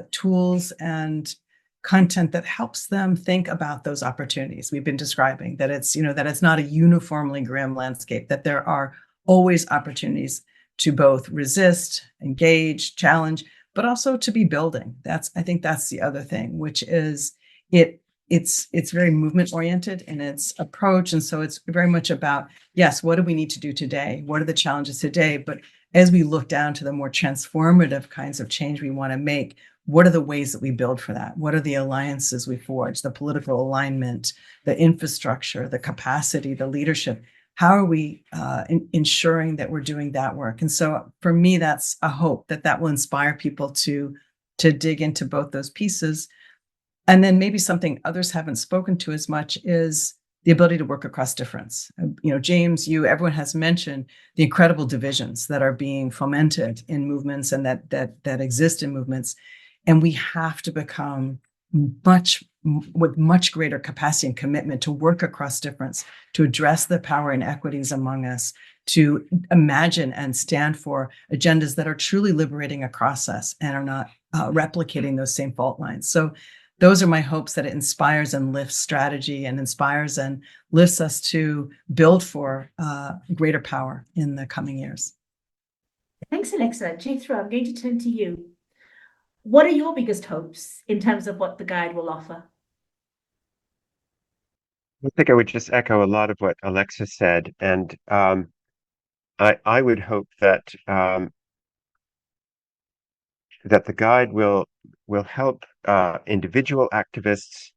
tools and content that helps them think about those opportunities we've been describing, that it's not a uniformly grim landscape, that there are always opportunities to both resist, engage, challenge, but also to be building. I think that's the other thing, which is it's very movement oriented in its approach. And so it's very much about, yes, what do we need to do today? What are the challenges today? But as we look down to the more transformative kinds of change we want to make, what are the ways that we build for that? What are the alliances we forge, the political alignment, the infrastructure, the capacity, the leadership? How are we ensuring that we're doing that work? And so for me, that's a hope that will inspire people to dig into both those pieces. And then maybe something others haven't spoken to as much is the ability to work across difference. James, everyone has mentioned the incredible divisions that are being fomented in movements and that exist in movements. And we have to become with much greater capacity and commitment to work across difference, to address the power inequities among us, to imagine and stand for agendas that are truly liberating across us and are not replicating those same fault lines. So those are my hopes, that it inspires and lifts strategy and inspires and lifts us to build for greater power in the coming years. Thanks, Alexa. Jethro, I'm going to turn to you. What are your biggest hopes in terms of what the guide will offer? I think I would just echo a lot of what Alexa said. And I would hope that that the guide will help individual activists,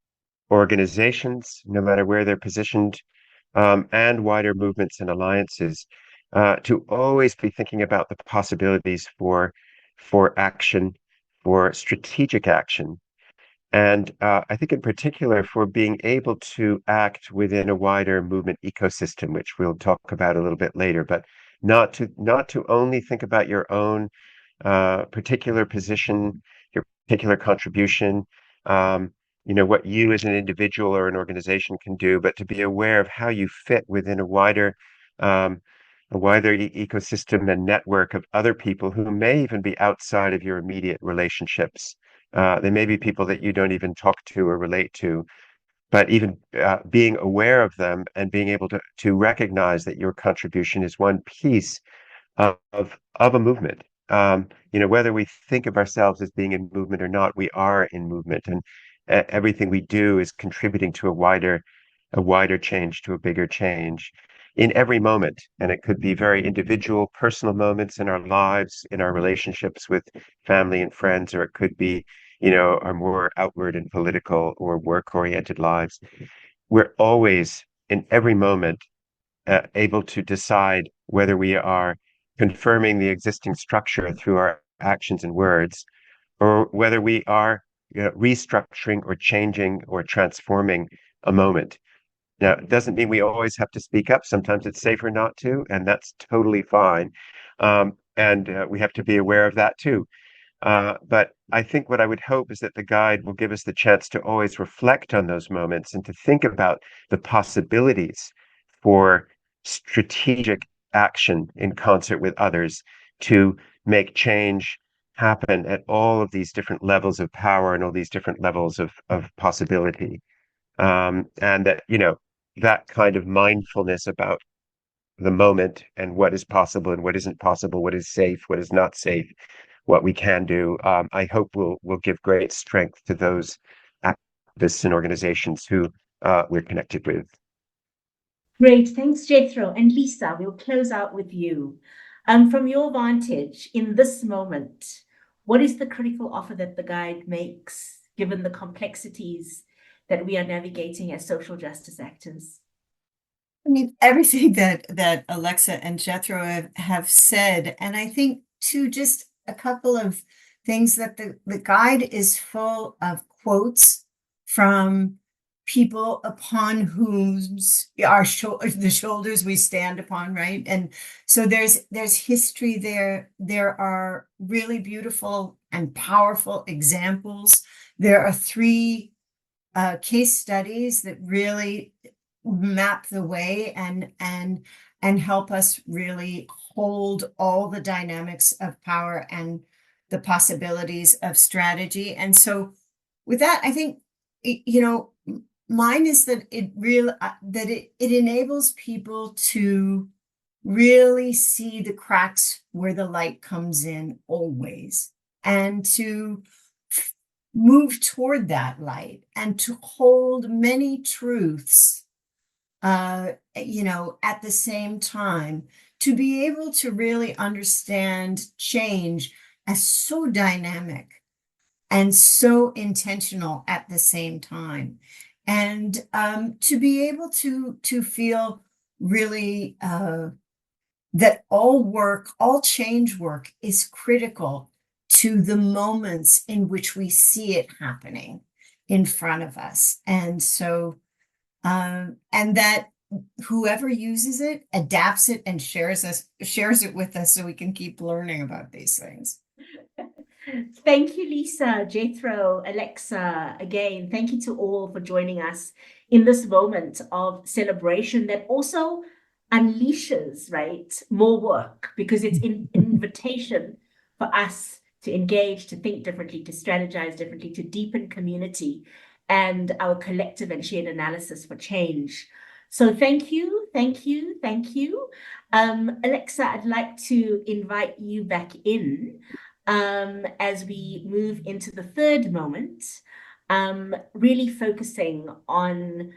organizations, no matter where they're positioned, and wider movements and alliances, to always be thinking about the possibilities for action, for strategic action, and I think in particular for being able to act within a wider movement ecosystem, which we'll talk about a little bit later, but not to only think about your own particular position, your particular contribution, what you as an individual or an organization can do, but to be aware of how you fit within um, a wider ecosystem and network of other people who may even be outside of your immediate relationships. They may be people that you don't even talk to or relate to, but even being aware of them and being able to recognize that your contribution is one piece of a movement. Whether we think of ourselves as being in movement or not, we are in movement, and everything we do is contributing to a wider change, to a bigger change in every moment. And it could be very individual, personal moments in our lives, in our relationships with family and friends, or it could be, our more outward and political or work-oriented lives. We're always in every moment able to decide whether we are confirming the existing structure through our actions and words, or whether we are restructuring or changing or transforming a moment. Now, it doesn't mean we always have to speak up. Sometimes it's safer not to, and that's totally fine. And we have to be aware of that too. But I think what I would hope is that the guide will give us the chance to always reflect on those moments and to think about the possibilities for strategic action in concert with others to make change happen at all of these different levels of power and all these different levels of possibility. And that, that kind of mindfulness about the moment and what is possible and what isn't possible, what is safe, what is not safe, what we can do, I hope will give great strength to those activists and organizations who we're connected with. Great, thanks, Jethro. And Lisa, we'll close out with you. From your vantage in this moment, what is the critical offer that the guide makes, given the complexities that we are navigating as social justice actors? I mean, everything that Alexa and Jethro have said, and I think too, just a couple of things that the guide is full of quotes from people upon whose the shoulders we stand upon, right? And so there's history there. There are really beautiful and powerful examples. There are three case studies that really map the way and help us really hold all the dynamics of power and the possibilities of strategy. And so with that, I think mine is that it enables people to really see the cracks where the light comes in always, and to move toward that light and to hold many truths at the same time, to be able to really understand change as so dynamic and so intentional at the same time, and to be able to feel really that all change work is critical to the moments in which we see it happening in front of us. And so, and that whoever uses it adapts it and shares it with us so we can keep learning about these things. Thank you, Lisa, Jethro, Alexa. Again, thank you to all for joining us in this moment of celebration that also unleashes, right, more work, because it's an invitation for us to engage, to think differently, to strategize differently, to deepen community and our collective and shared analysis for change. So thank you, thank you, thank you. Alexa, I'd like to invite you back in as we move into the third moment, really focusing on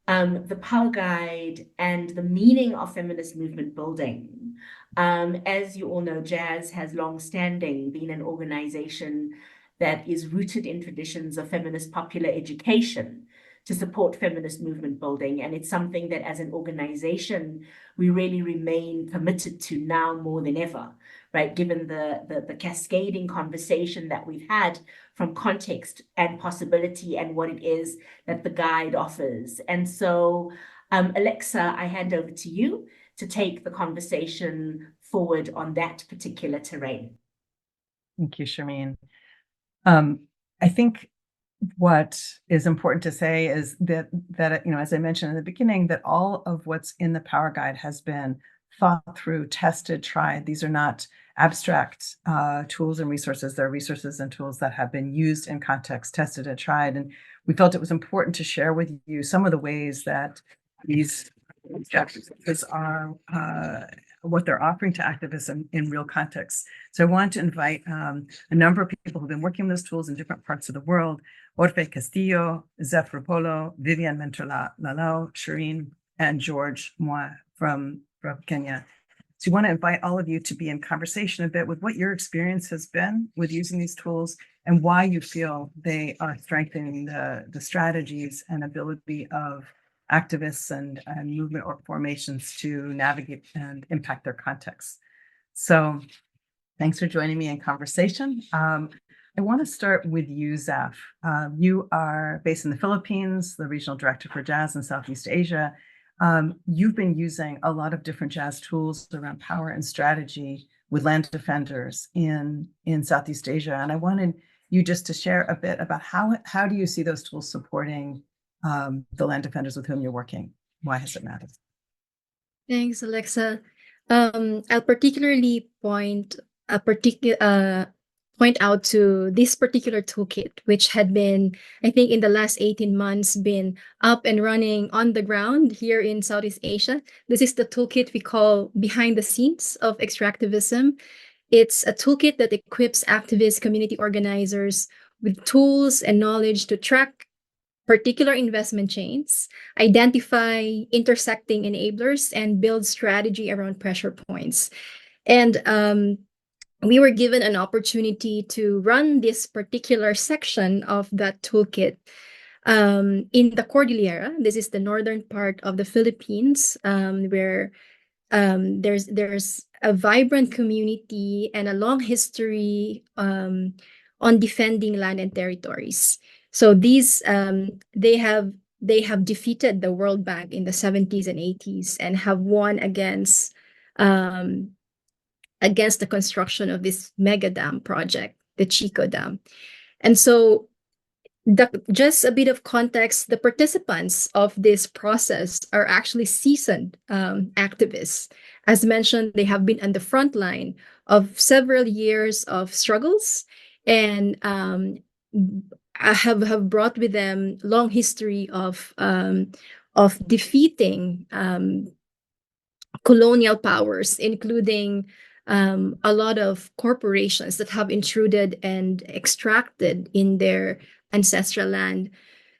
the Power Guide and the meaning of feminist movement building. As you all know, Jazz has long-standing been an organization that is rooted in traditions of feminist popular education to support feminist movement building. And it's something that as an organization, we really remain committed to now more than ever, right? Given the cascading conversation that we've had from context and possibility and what it is that the guide offers. And so, Alexa, I hand over to you to take the conversation forward on that particular terrain. Thank you, Sharmeen. I think what is important to say is that as I mentioned in the beginning, that all of what's in the Power Guide has been thought through, tested, tried. These are not abstract tools and resources. They're resources and tools that have been used in context, tested and tried. And we felt it was important to share with you some of the ways that these objectives are what they're offering to activists in real context. So I want to invite a number of people who've been working with those tools in different parts of the world: Orfe Castillo, Zeph Rapolo, Vivian Mentor-Lalao, Shireen, and George Moi from Kenya. So we want to invite all of you to be in conversation a bit with what your experience has been with using these tools and why you feel they are strengthening the strategies and ability of activists and movement or formations to navigate and impact their contexts. So thanks for joining me in conversation. I want to start with you, Zaf. You are based in the Philippines, the regional director for Jazz in Southeast Asia. You've been using a lot of different Jazz tools around power and strategy with land defenders in Southeast Asia. And I wanted you just to share a bit about how do you see those tools supporting the land defenders with whom you're working? Why has it mattered? Thanks, Alexa. I'll particularly point out to this particular toolkit, which had been, I think, in the last 18 months, been up and running on the ground here in Southeast Asia. This is the toolkit we call Behind the Scenes of Extractivism. It's a toolkit that equips activists, community organizers with tools and knowledge to track particular investment chains, identify intersecting enablers, and build strategy around pressure points. And we were given an opportunity to run this particular section of that toolkit in the Cordillera. This is the northern part of the Philippines, where there's a vibrant community and a long history on defending land and territories. So these they have defeated the World Bank in the 70s and 80s and have won against the construction of this mega dam project, the Chico Dam. And so just a bit of context, the participants of this process are actually seasoned activists. As mentioned, they have been on the front line of several years of struggles and have brought with them long history of defeating colonial powers, including a lot of corporations that have intruded and extracted in their ancestral land.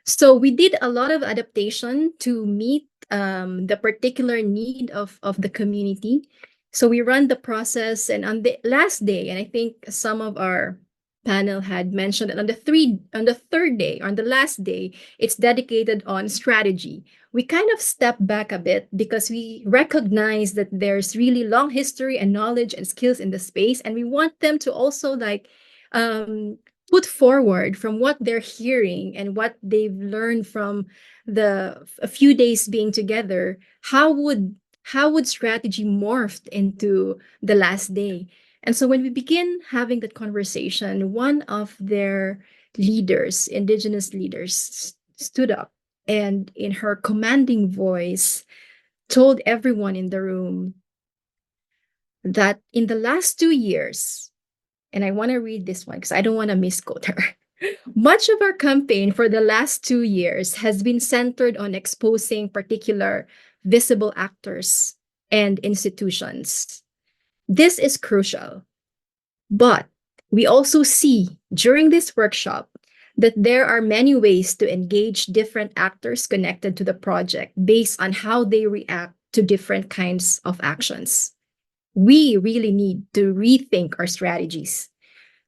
So we did a lot of adaptation to meet the particular need of the community. So we run the process, and on the last day, and I think some of our panel had mentioned that on the third day, on the last day, it's dedicated on strategy. We kind of step back a bit because we recognize that there's really long history and knowledge and skills in the space, and we want them to also put forward from what they're hearing and what they've learned from a few days being together. How would strategy morphed into the last day? And so when we begin having that conversation, one of their leaders, indigenous leaders, stood up and in her commanding voice told everyone in the room that in the last 2 years, and I want to read this one because I don't want to misquote her. Much of our campaign for the last 2 years has been centered on exposing particular visible actors and institutions. This is crucial. But we also see during this workshop that there are many ways to engage different actors connected to the project based on how they react to different kinds of actions. we really need to rethink our strategies.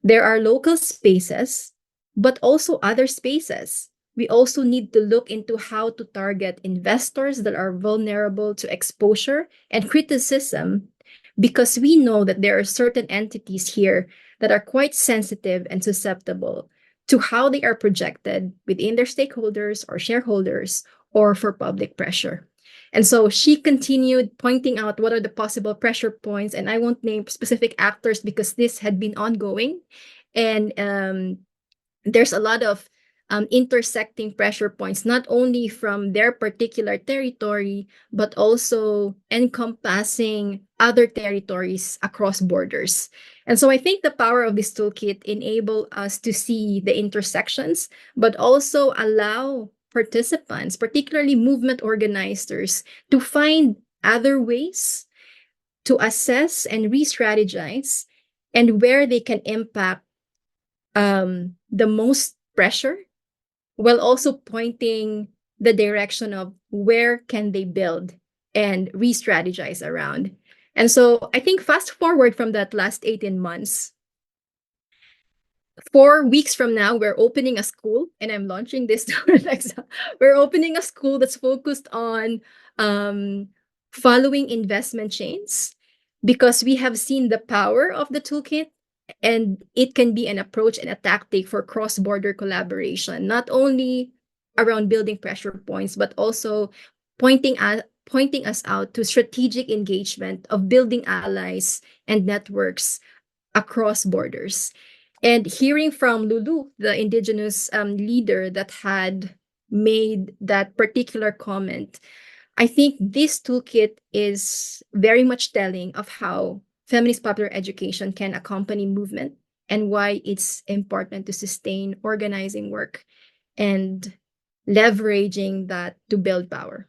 There are local spaces, but also other spaces. We also need to look into how to target investors that are vulnerable to exposure and criticism, because we know that there are certain entities here that are quite sensitive and susceptible to how they are projected within their stakeholders or shareholders or for public pressure. And so she continued pointing out what are the possible pressure points. And I won't name specific actors because this had been ongoing. And there's a lot of intersecting pressure points, not only from their particular territory, but also encompassing other territories across borders. And so I think the power of this toolkit enable us to see the intersections, but also allow participants, particularly movement organizers, to find other ways to assess and re-strategize and where they can impact the most pressure, while also pointing the direction of where can they build and re-strategize around. And so I think fast forward from that last 18 months, 4 weeks from now, we're opening a school, and I'm launching this to Alexa. We're opening a school that's focused on following investment chains, because we have seen the power of the toolkit, and it can be an approach and a tactic for cross-border collaboration, not only around building pressure points, but also pointing us out to strategic engagement of building allies and networks across borders. And hearing from Lulu, the indigenous leader that had made that particular comment, I think this toolkit is very much telling of how feminist popular education can accompany movement and why it's important to sustain organizing work and leveraging that to build power.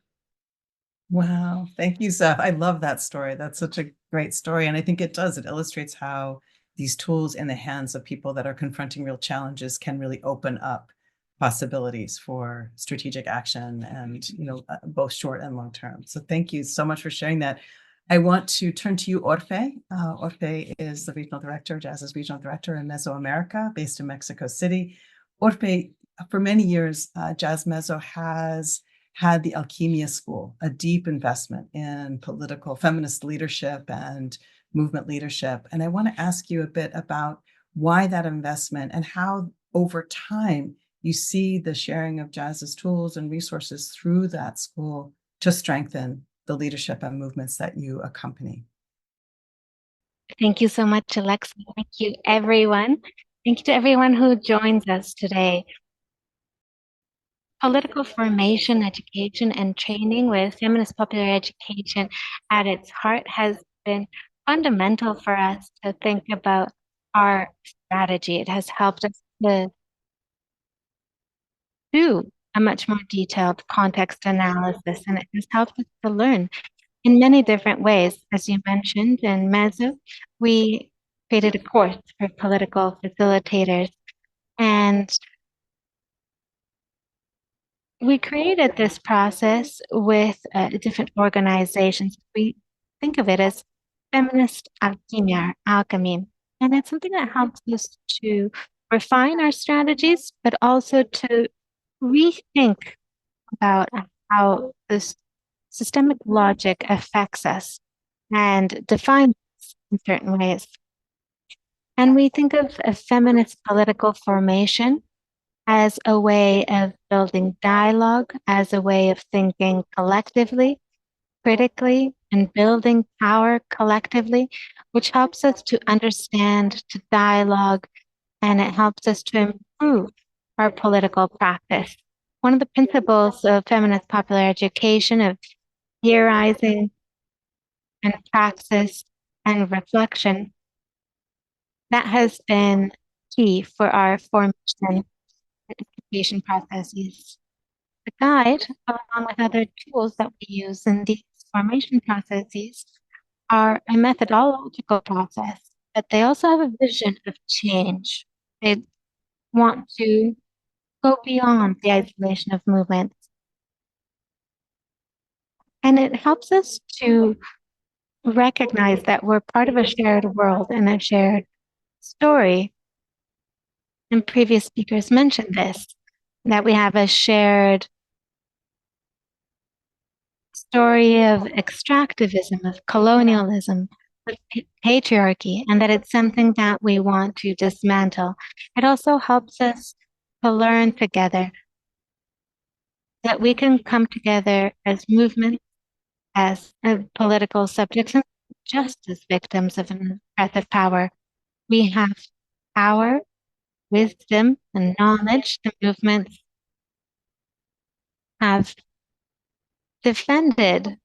Wow. Thank you, Zeph. I love that story. That's such a great story. And I think it illustrates how these tools in the hands of people that are confronting real challenges can really open up possibilities for strategic action and, both short and long term. So thank you so much for sharing that. I want to turn to you, Orfe. Orfe is the regional director, Jazz's regional director in Mesoamerica, based in Mexico City. Orfe, for many years, Jazz Meso has had the Alchemia School, a deep investment in political feminist leadership and movement leadership. And I want to ask you a bit about why that investment and how over time you see the sharing of Jazz's tools and resources through that school to strengthen the leadership and movements that you accompany. Thank you so much, Alexa. Thank you, everyone. Thank you to everyone who joins us today. Political formation, education, and training with feminist popular education at its heart has been fundamental for us to think about our strategy. It has helped us to do a much more detailed context analysis, and it has helped us to learn in many different ways. As you mentioned, in Meso, we created a course for political facilitators, and we created this process with different organizations. We think of it as feminist alchemy, and it's something that helps us to refine our strategies, but also to rethink about how this systemic logic affects us and defines us in certain ways. And we think of a feminist political formation as a way of building dialogue, as a way of thinking collectively, critically, and building power collectively, which helps us to understand, to dialogue, and it helps us to improve our political practice. One of the principles of feminist popular education, of theorizing and praxis and reflection, that has been key for our formation education processes. The guide, along with other tools that we use in these formation processes, are a methodological process, but they also have a vision of change. They want to go beyond the isolation of movements. And it helps us to recognize that we're part of a shared world and a shared story. And previous speakers mentioned this, that we have a shared story of extractivism, of colonialism, of patriarchy, and that it's something that we want to dismantle. It also helps us to learn together, that we can come together as movements, as political subjects, and just as victims of an oppressive power. We have power, wisdom, and knowledge. The movements have defended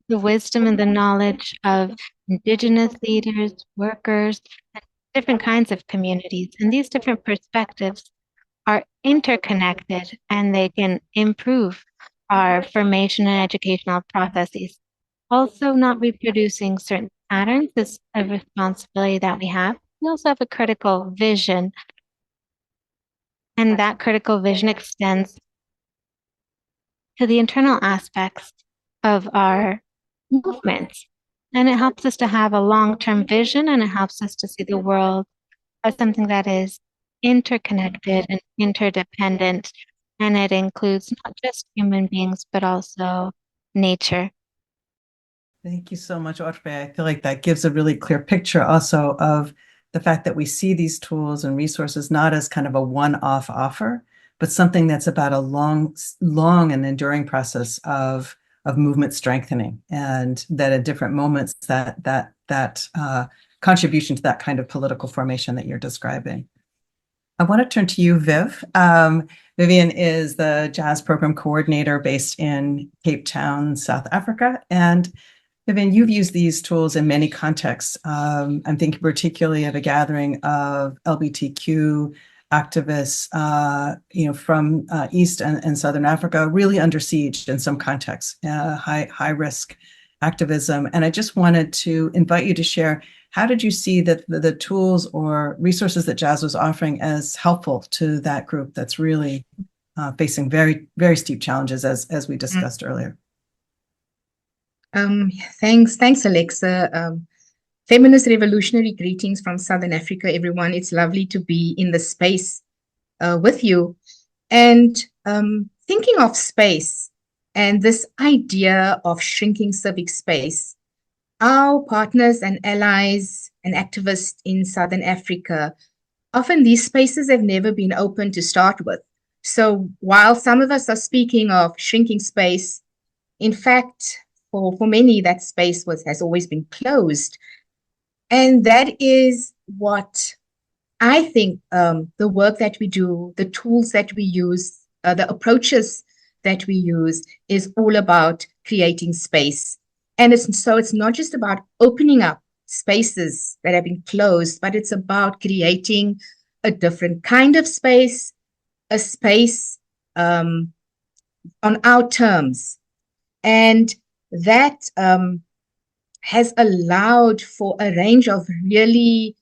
the wisdom and the knowledge of indigenous leaders, workers, and different kinds of communities. And these different perspectives are interconnected and they can improve our formation and educational processes. Also, not reproducing certain patterns is a responsibility that we have. We also have a critical vision, and that critical vision extends to the internal aspects of our movement. And it helps us to have a long-term vision, and it helps us to see the world as something that is interconnected and interdependent. And it includes not just human beings, but also nature. Thank you so much, Audrey. I feel like that gives a really clear picture also of the fact that we see these tools and resources not as kind of a one-off offer, but something that's about a long and enduring process of movement strengthening, and that at different moments that contribution to that kind of political formation that you're describing. I want to turn to you, Viv. Vivian is the jazz program coordinator based in Cape Town, South Africa. And Vivian, you've used these tools in many contexts. I'm thinking particularly of a gathering of LGBTQ activists, from East and Southern Africa, really under siege in some contexts, high risk activism. And I just wanted to invite you to share, how did you see that the tools or resources that Jazz was offering as helpful to that group that's really facing very, very steep challenges, as we discussed earlier? Thanks, Alexa. Feminist revolutionary greetings from Southern Africa, everyone. It's lovely to be in the space with you. And thinking of space and this idea of shrinking civic space, our partners and allies and activists in Southern Africa, often these spaces have never been open to start with. So while some of us are speaking of shrinking space, in fact, for many, that space has always been closed. And that is what I think the work that we do, the tools that we use, the approaches that we use is all about creating space. And it's not just about opening up spaces that have been closed, but it's about creating a different kind of space, a space on our terms. And that has allowed for a range of really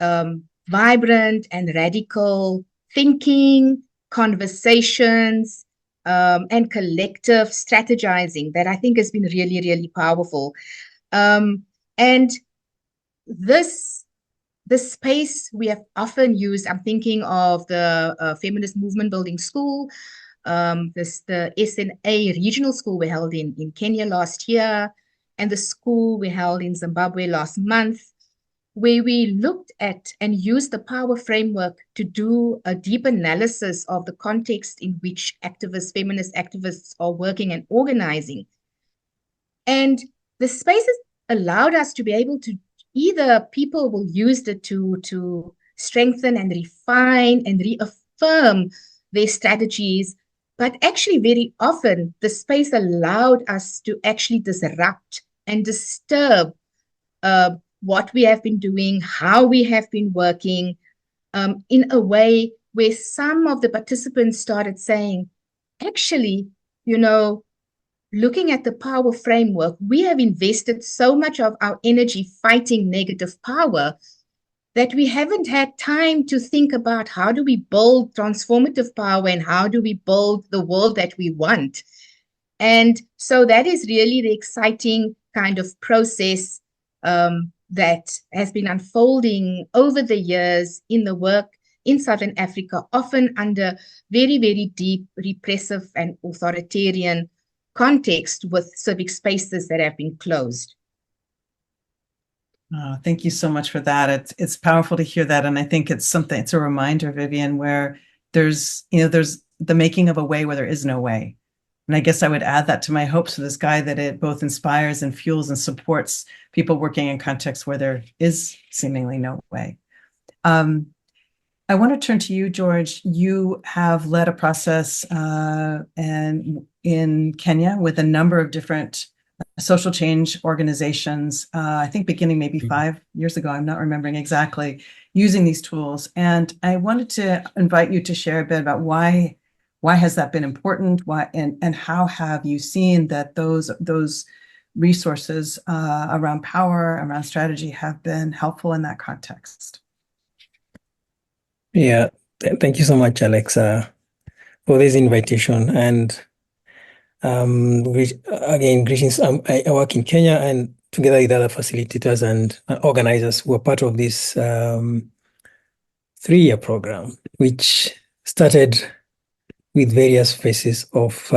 vibrant and radical thinking, conversations, and collective strategizing that I think has been really, really powerful. And the space we have often used, I'm thinking of the Feminist Movement Building School, the SNA regional school we held in Kenya last year, and the school we held in Zimbabwe last month, where we looked at and used the power framework to do a deep analysis of the context in which feminist activists are working and organizing. And the spaces allowed us to be able to, either people will use it to strengthen and refine and reaffirm their strategies, but actually very often the space allowed us to actually disrupt and disturb what we have been doing, how we have been working, in a way where some of the participants started saying, actually, looking at the power framework, we have invested so much of our energy fighting negative power that we haven't had time to think about how do we build transformative power and how do we build the world that we want. And so that is really the exciting kind of process that has been unfolding over the years in the work in Southern Africa, often under very, very deep repressive and authoritarian context with civic spaces that have been closed. Thank you so much for that. It's powerful to hear that, and I think it's a reminder, Vivian, where there's the making of a way where there is no way. And I guess I would add that to my hopes for this guy, that it both inspires and fuels and supports people working in contexts where there is seemingly no way. I want to turn to you, George. You have led a process and in Kenya with a number of different social change organizations, I think beginning maybe 5 years ago, I'm not remembering exactly, using these tools. And I wanted to invite you to share a bit about why has that been important? Why and how have you seen that those resources around power, around strategy have been helpful in that context? Yeah, thank you so much, Alexa, for this invitation. And again, greetings. I work in Kenya, and together with other facilitators and organizers who are part of this 3-year program, which started with various phases of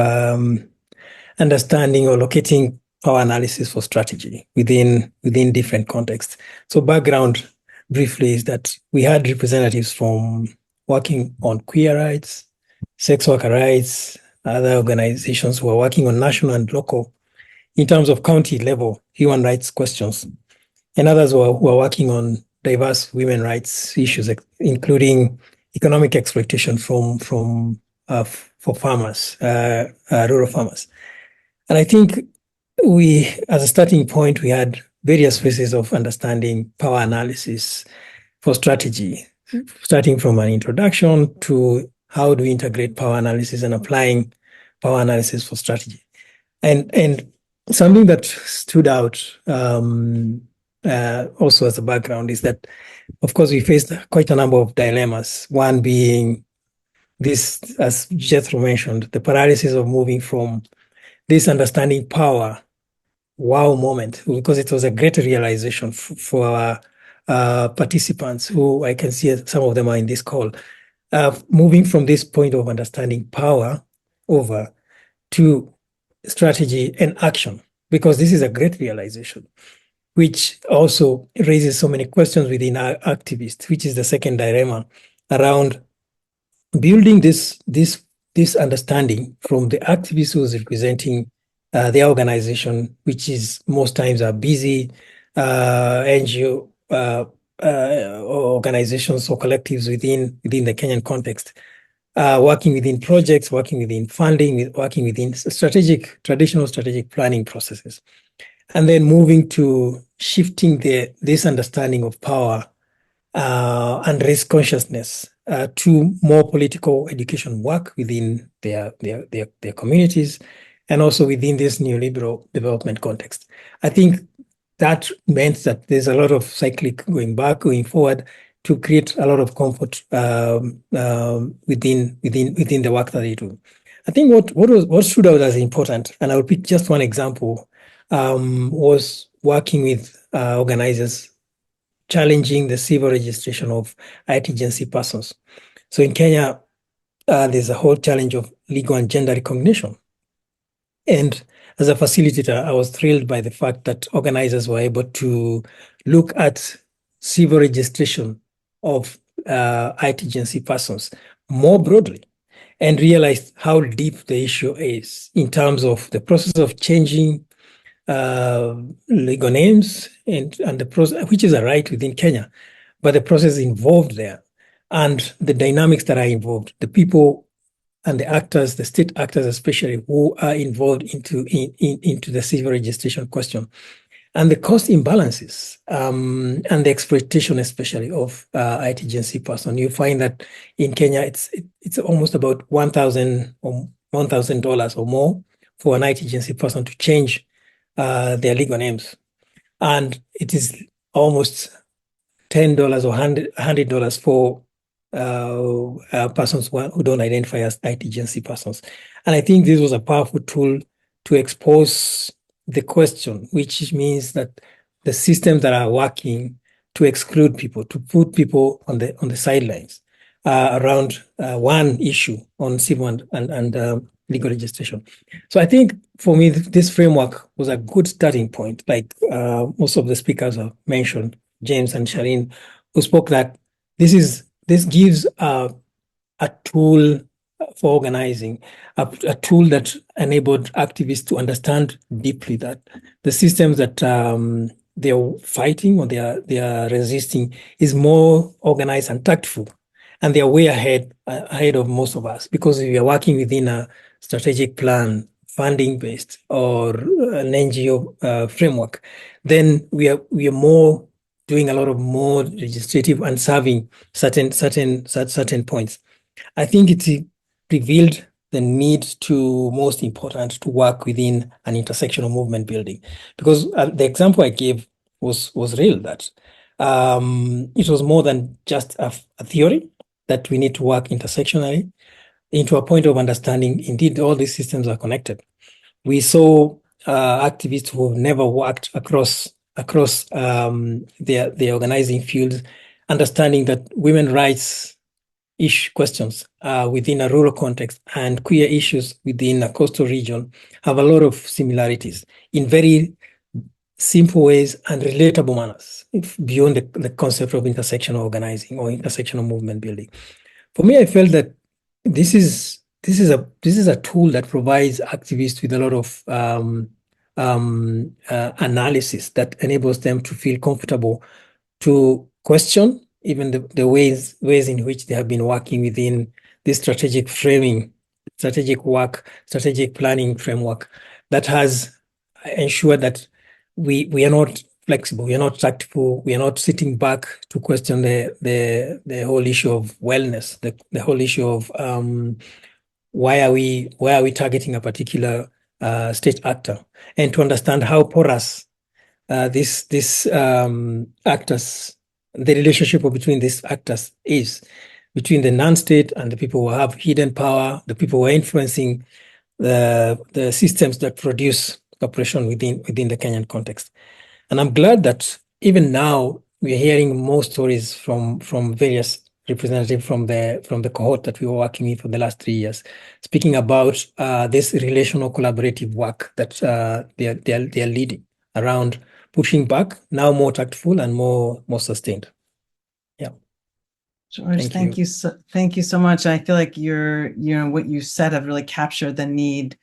understanding or locating power analysis for strategy within different contexts. So background briefly is that we had representatives from working on queer rights, sex worker rights, other organizations who are working on national and local, in terms of county level human rights questions, and others who are working on diverse women rights issues, including economic exploitation for farmers, rural farmers. And I think we, as a starting point, we had various phases of understanding power analysis for strategy, starting from an introduction to how do we integrate power analysis and applying power analysis for strategy. And something that stood out also as a background is that, of course, we faced quite a number of dilemmas. One being this, as Jethro mentioned, the paralysis of moving from this understanding power wow moment, because it was a great realization for our participants, who I can see some of them are in this call, moving from this point of understanding power over to strategy and action, because this is a great realization, which also raises so many questions within our activists, which is the second dilemma around building this understanding from the activists who's representing their organization, which is most times are busy NGO organizations or collectives within the Kenyan context, working within projects, working within funding, working within traditional strategic planning processes, and then moving to shifting this understanding of power and race consciousness to more political education work within their communities, and also within this neoliberal development context. I think that meant that there's a lot of cyclic going back, going forward, to create a lot of comfort within the work that they do. I think what stood out as important, and I'll pick just one example, was working with organizers challenging the civil registration of IT agency persons. So in Kenya, there's a whole challenge of legal and gender recognition. And as a facilitator, I was thrilled by the fact that organizers were able to look at civil registration of IT agency persons more broadly and realized how deep the issue is in terms of the process of changing legal names and the process, which is a right within Kenya, but the process involved there and the dynamics that are involved, the people and the actors, the state actors especially, who are involved into the civil registration question, and the cost imbalances and the exploitation especially of IT agency person. You find that in Kenya, it's almost about $1,000 or more for an IT agency person to change their legal names, and it is almost $10 or $100 for persons who don't identify as IT agency persons. And I think this was a powerful tool to expose the question, which means that the systems that are working to exclude people, to put people on the sidelines around one issue on civil and legal registration. So I think for me, this framework was a good starting point, like most of the speakers have mentioned, James and Shireen, who spoke that this gives a tool for organizing, a tool that enabled activists to understand deeply that the systems that they're fighting or they are resisting is more organized and tactful, and they're way ahead of most of us, because if you're working within a strategic plan, funding based, or an NGO framework, then we are more doing a lot of more legislative and serving certain points. I think it revealed the need to, most important, to work within an intersectional movement building, because the example I gave was real, that it was more than just a theory, that we need to work intersectionally into a point of understanding indeed all these systems are connected. We saw activists who have never worked across their organizing fields, understanding that women rights questions within a rural context and queer issues within a coastal region have a lot of similarities in very simple ways and relatable manners, beyond the concept of intersectional organizing or intersectional movement building. For me, I felt that this is a tool that provides activists with a lot of analysis that enables them to feel comfortable to question even the ways in which they have been working within this strategic framing, strategic work, strategic planning framework that has ensured that we are not flexible, we are not tactful, we are not sitting back to question the whole issue of wellness, the whole issue of why are we targeting a particular state actor, and to understand how porous this actors, the relationship between these actors is, between the non-state and the people who have hidden power, the people who are influencing the systems that produce oppression within the Kenyan context. And I'm glad that even now we're hearing more stories from various representatives from the cohort that we were working with for the last 3 years, speaking about this relational collaborative work that they are leading around pushing back, now more tactful and more sustained. Yeah. George, thank you so much. I feel like what you said have really captured the need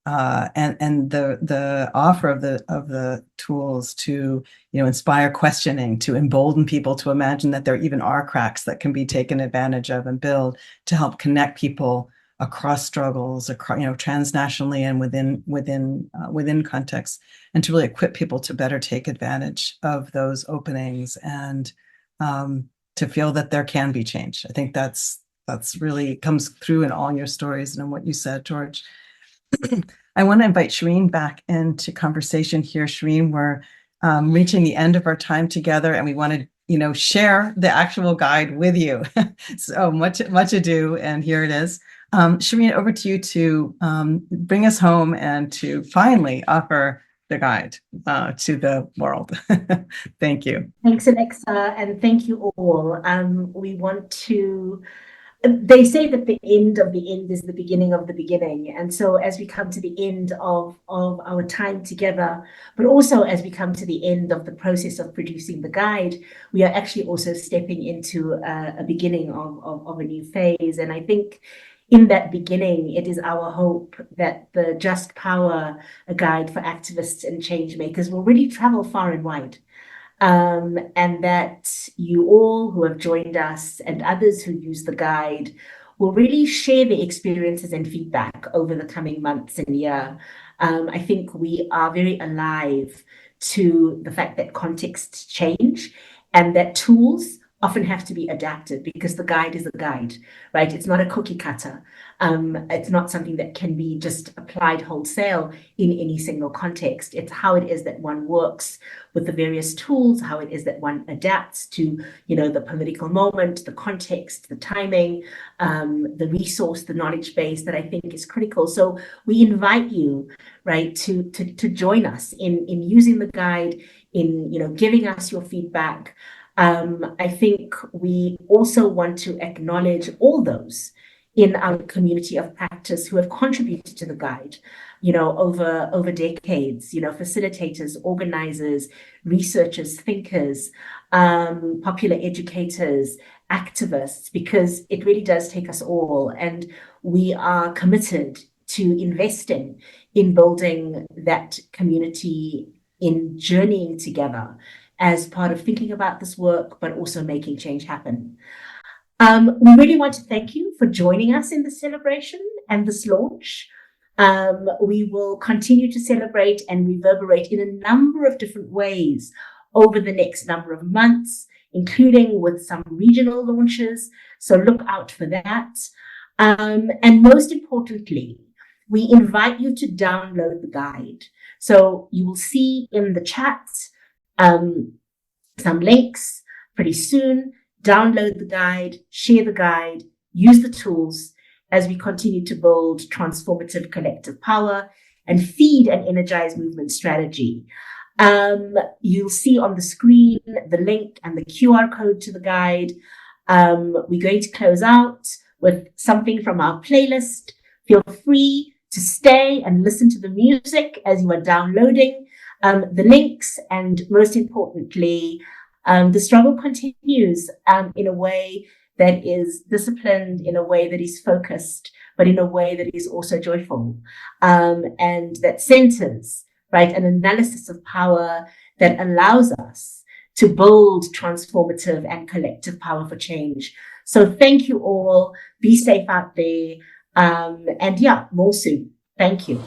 and the offer of the tools to inspire questioning, to embolden people to imagine that there even are cracks that can be taken advantage of and build to help connect people across struggles, across transnationally and within contexts, and to really equip people to better take advantage of those openings and to feel that there can be change. I think that's really comes through in all your stories and in what you said, George. I want to invite Shireen back into conversation here. Shireen, we're reaching the end of our time together, and we want to, share the actual guide with you. So much ado, and here it is. Shireen, over to you to bring us home and to finally offer the guide to the world. Thank you. Thanks, Alexa, and thank you all. We want to. They say that the end of the end is the beginning of the beginning. And so as we come to the end of our time together, but also as we come to the end of the process of producing the guide, we are actually also stepping into a beginning of a new phase. And I think in that beginning, it is our hope that the Just Power, a guide for activists and change makers, will really travel far and wide. And that you all who have joined us and others who use the guide will really share their experiences and feedback over the coming months and year. I think we are very alive to the fact that contexts change and that tools often have to be adapted because the guide is a guide, right? It's not a cookie cutter. It's not something that can be just applied wholesale in any single context. It's how it is that one works with the various tools, how it is that one adapts to, the political moment, the context, the timing, the resource, the knowledge base that I think is critical. So we invite you, right, to join us in using the guide, in giving us your feedback. I think we also want to acknowledge all those in our community of practice who have contributed to the guide, over decades, facilitators, organizers, researchers, thinkers, popular educators, activists, because it really does take us all. And we are committed to investing in building that community, in journeying together as part of thinking about this work, but also making change happen. We really want to thank you for joining us in this celebration and this launch. We will continue to celebrate and reverberate in a number of different ways over the next number of months, including with some regional launches. So look out for that. And most importantly, we invite you to download the guide. So you will see in the chat some links pretty soon. Download the guide, share the guide, use the tools as we continue to build transformative collective power and feed and energize movement strategy. You'll see on the screen the link and the QR code to the guide. We're going to close out with something from our playlist. Feel free to stay and listen to the music as you are downloading the links, and most importantly, the struggle continues in a way that is disciplined, in a way that is focused, but in a way that is also joyful, and that centers, right, an analysis of power that allows us to build transformative and collective power for change. So thank you all. Be safe out there. And yeah, more soon. Thank you.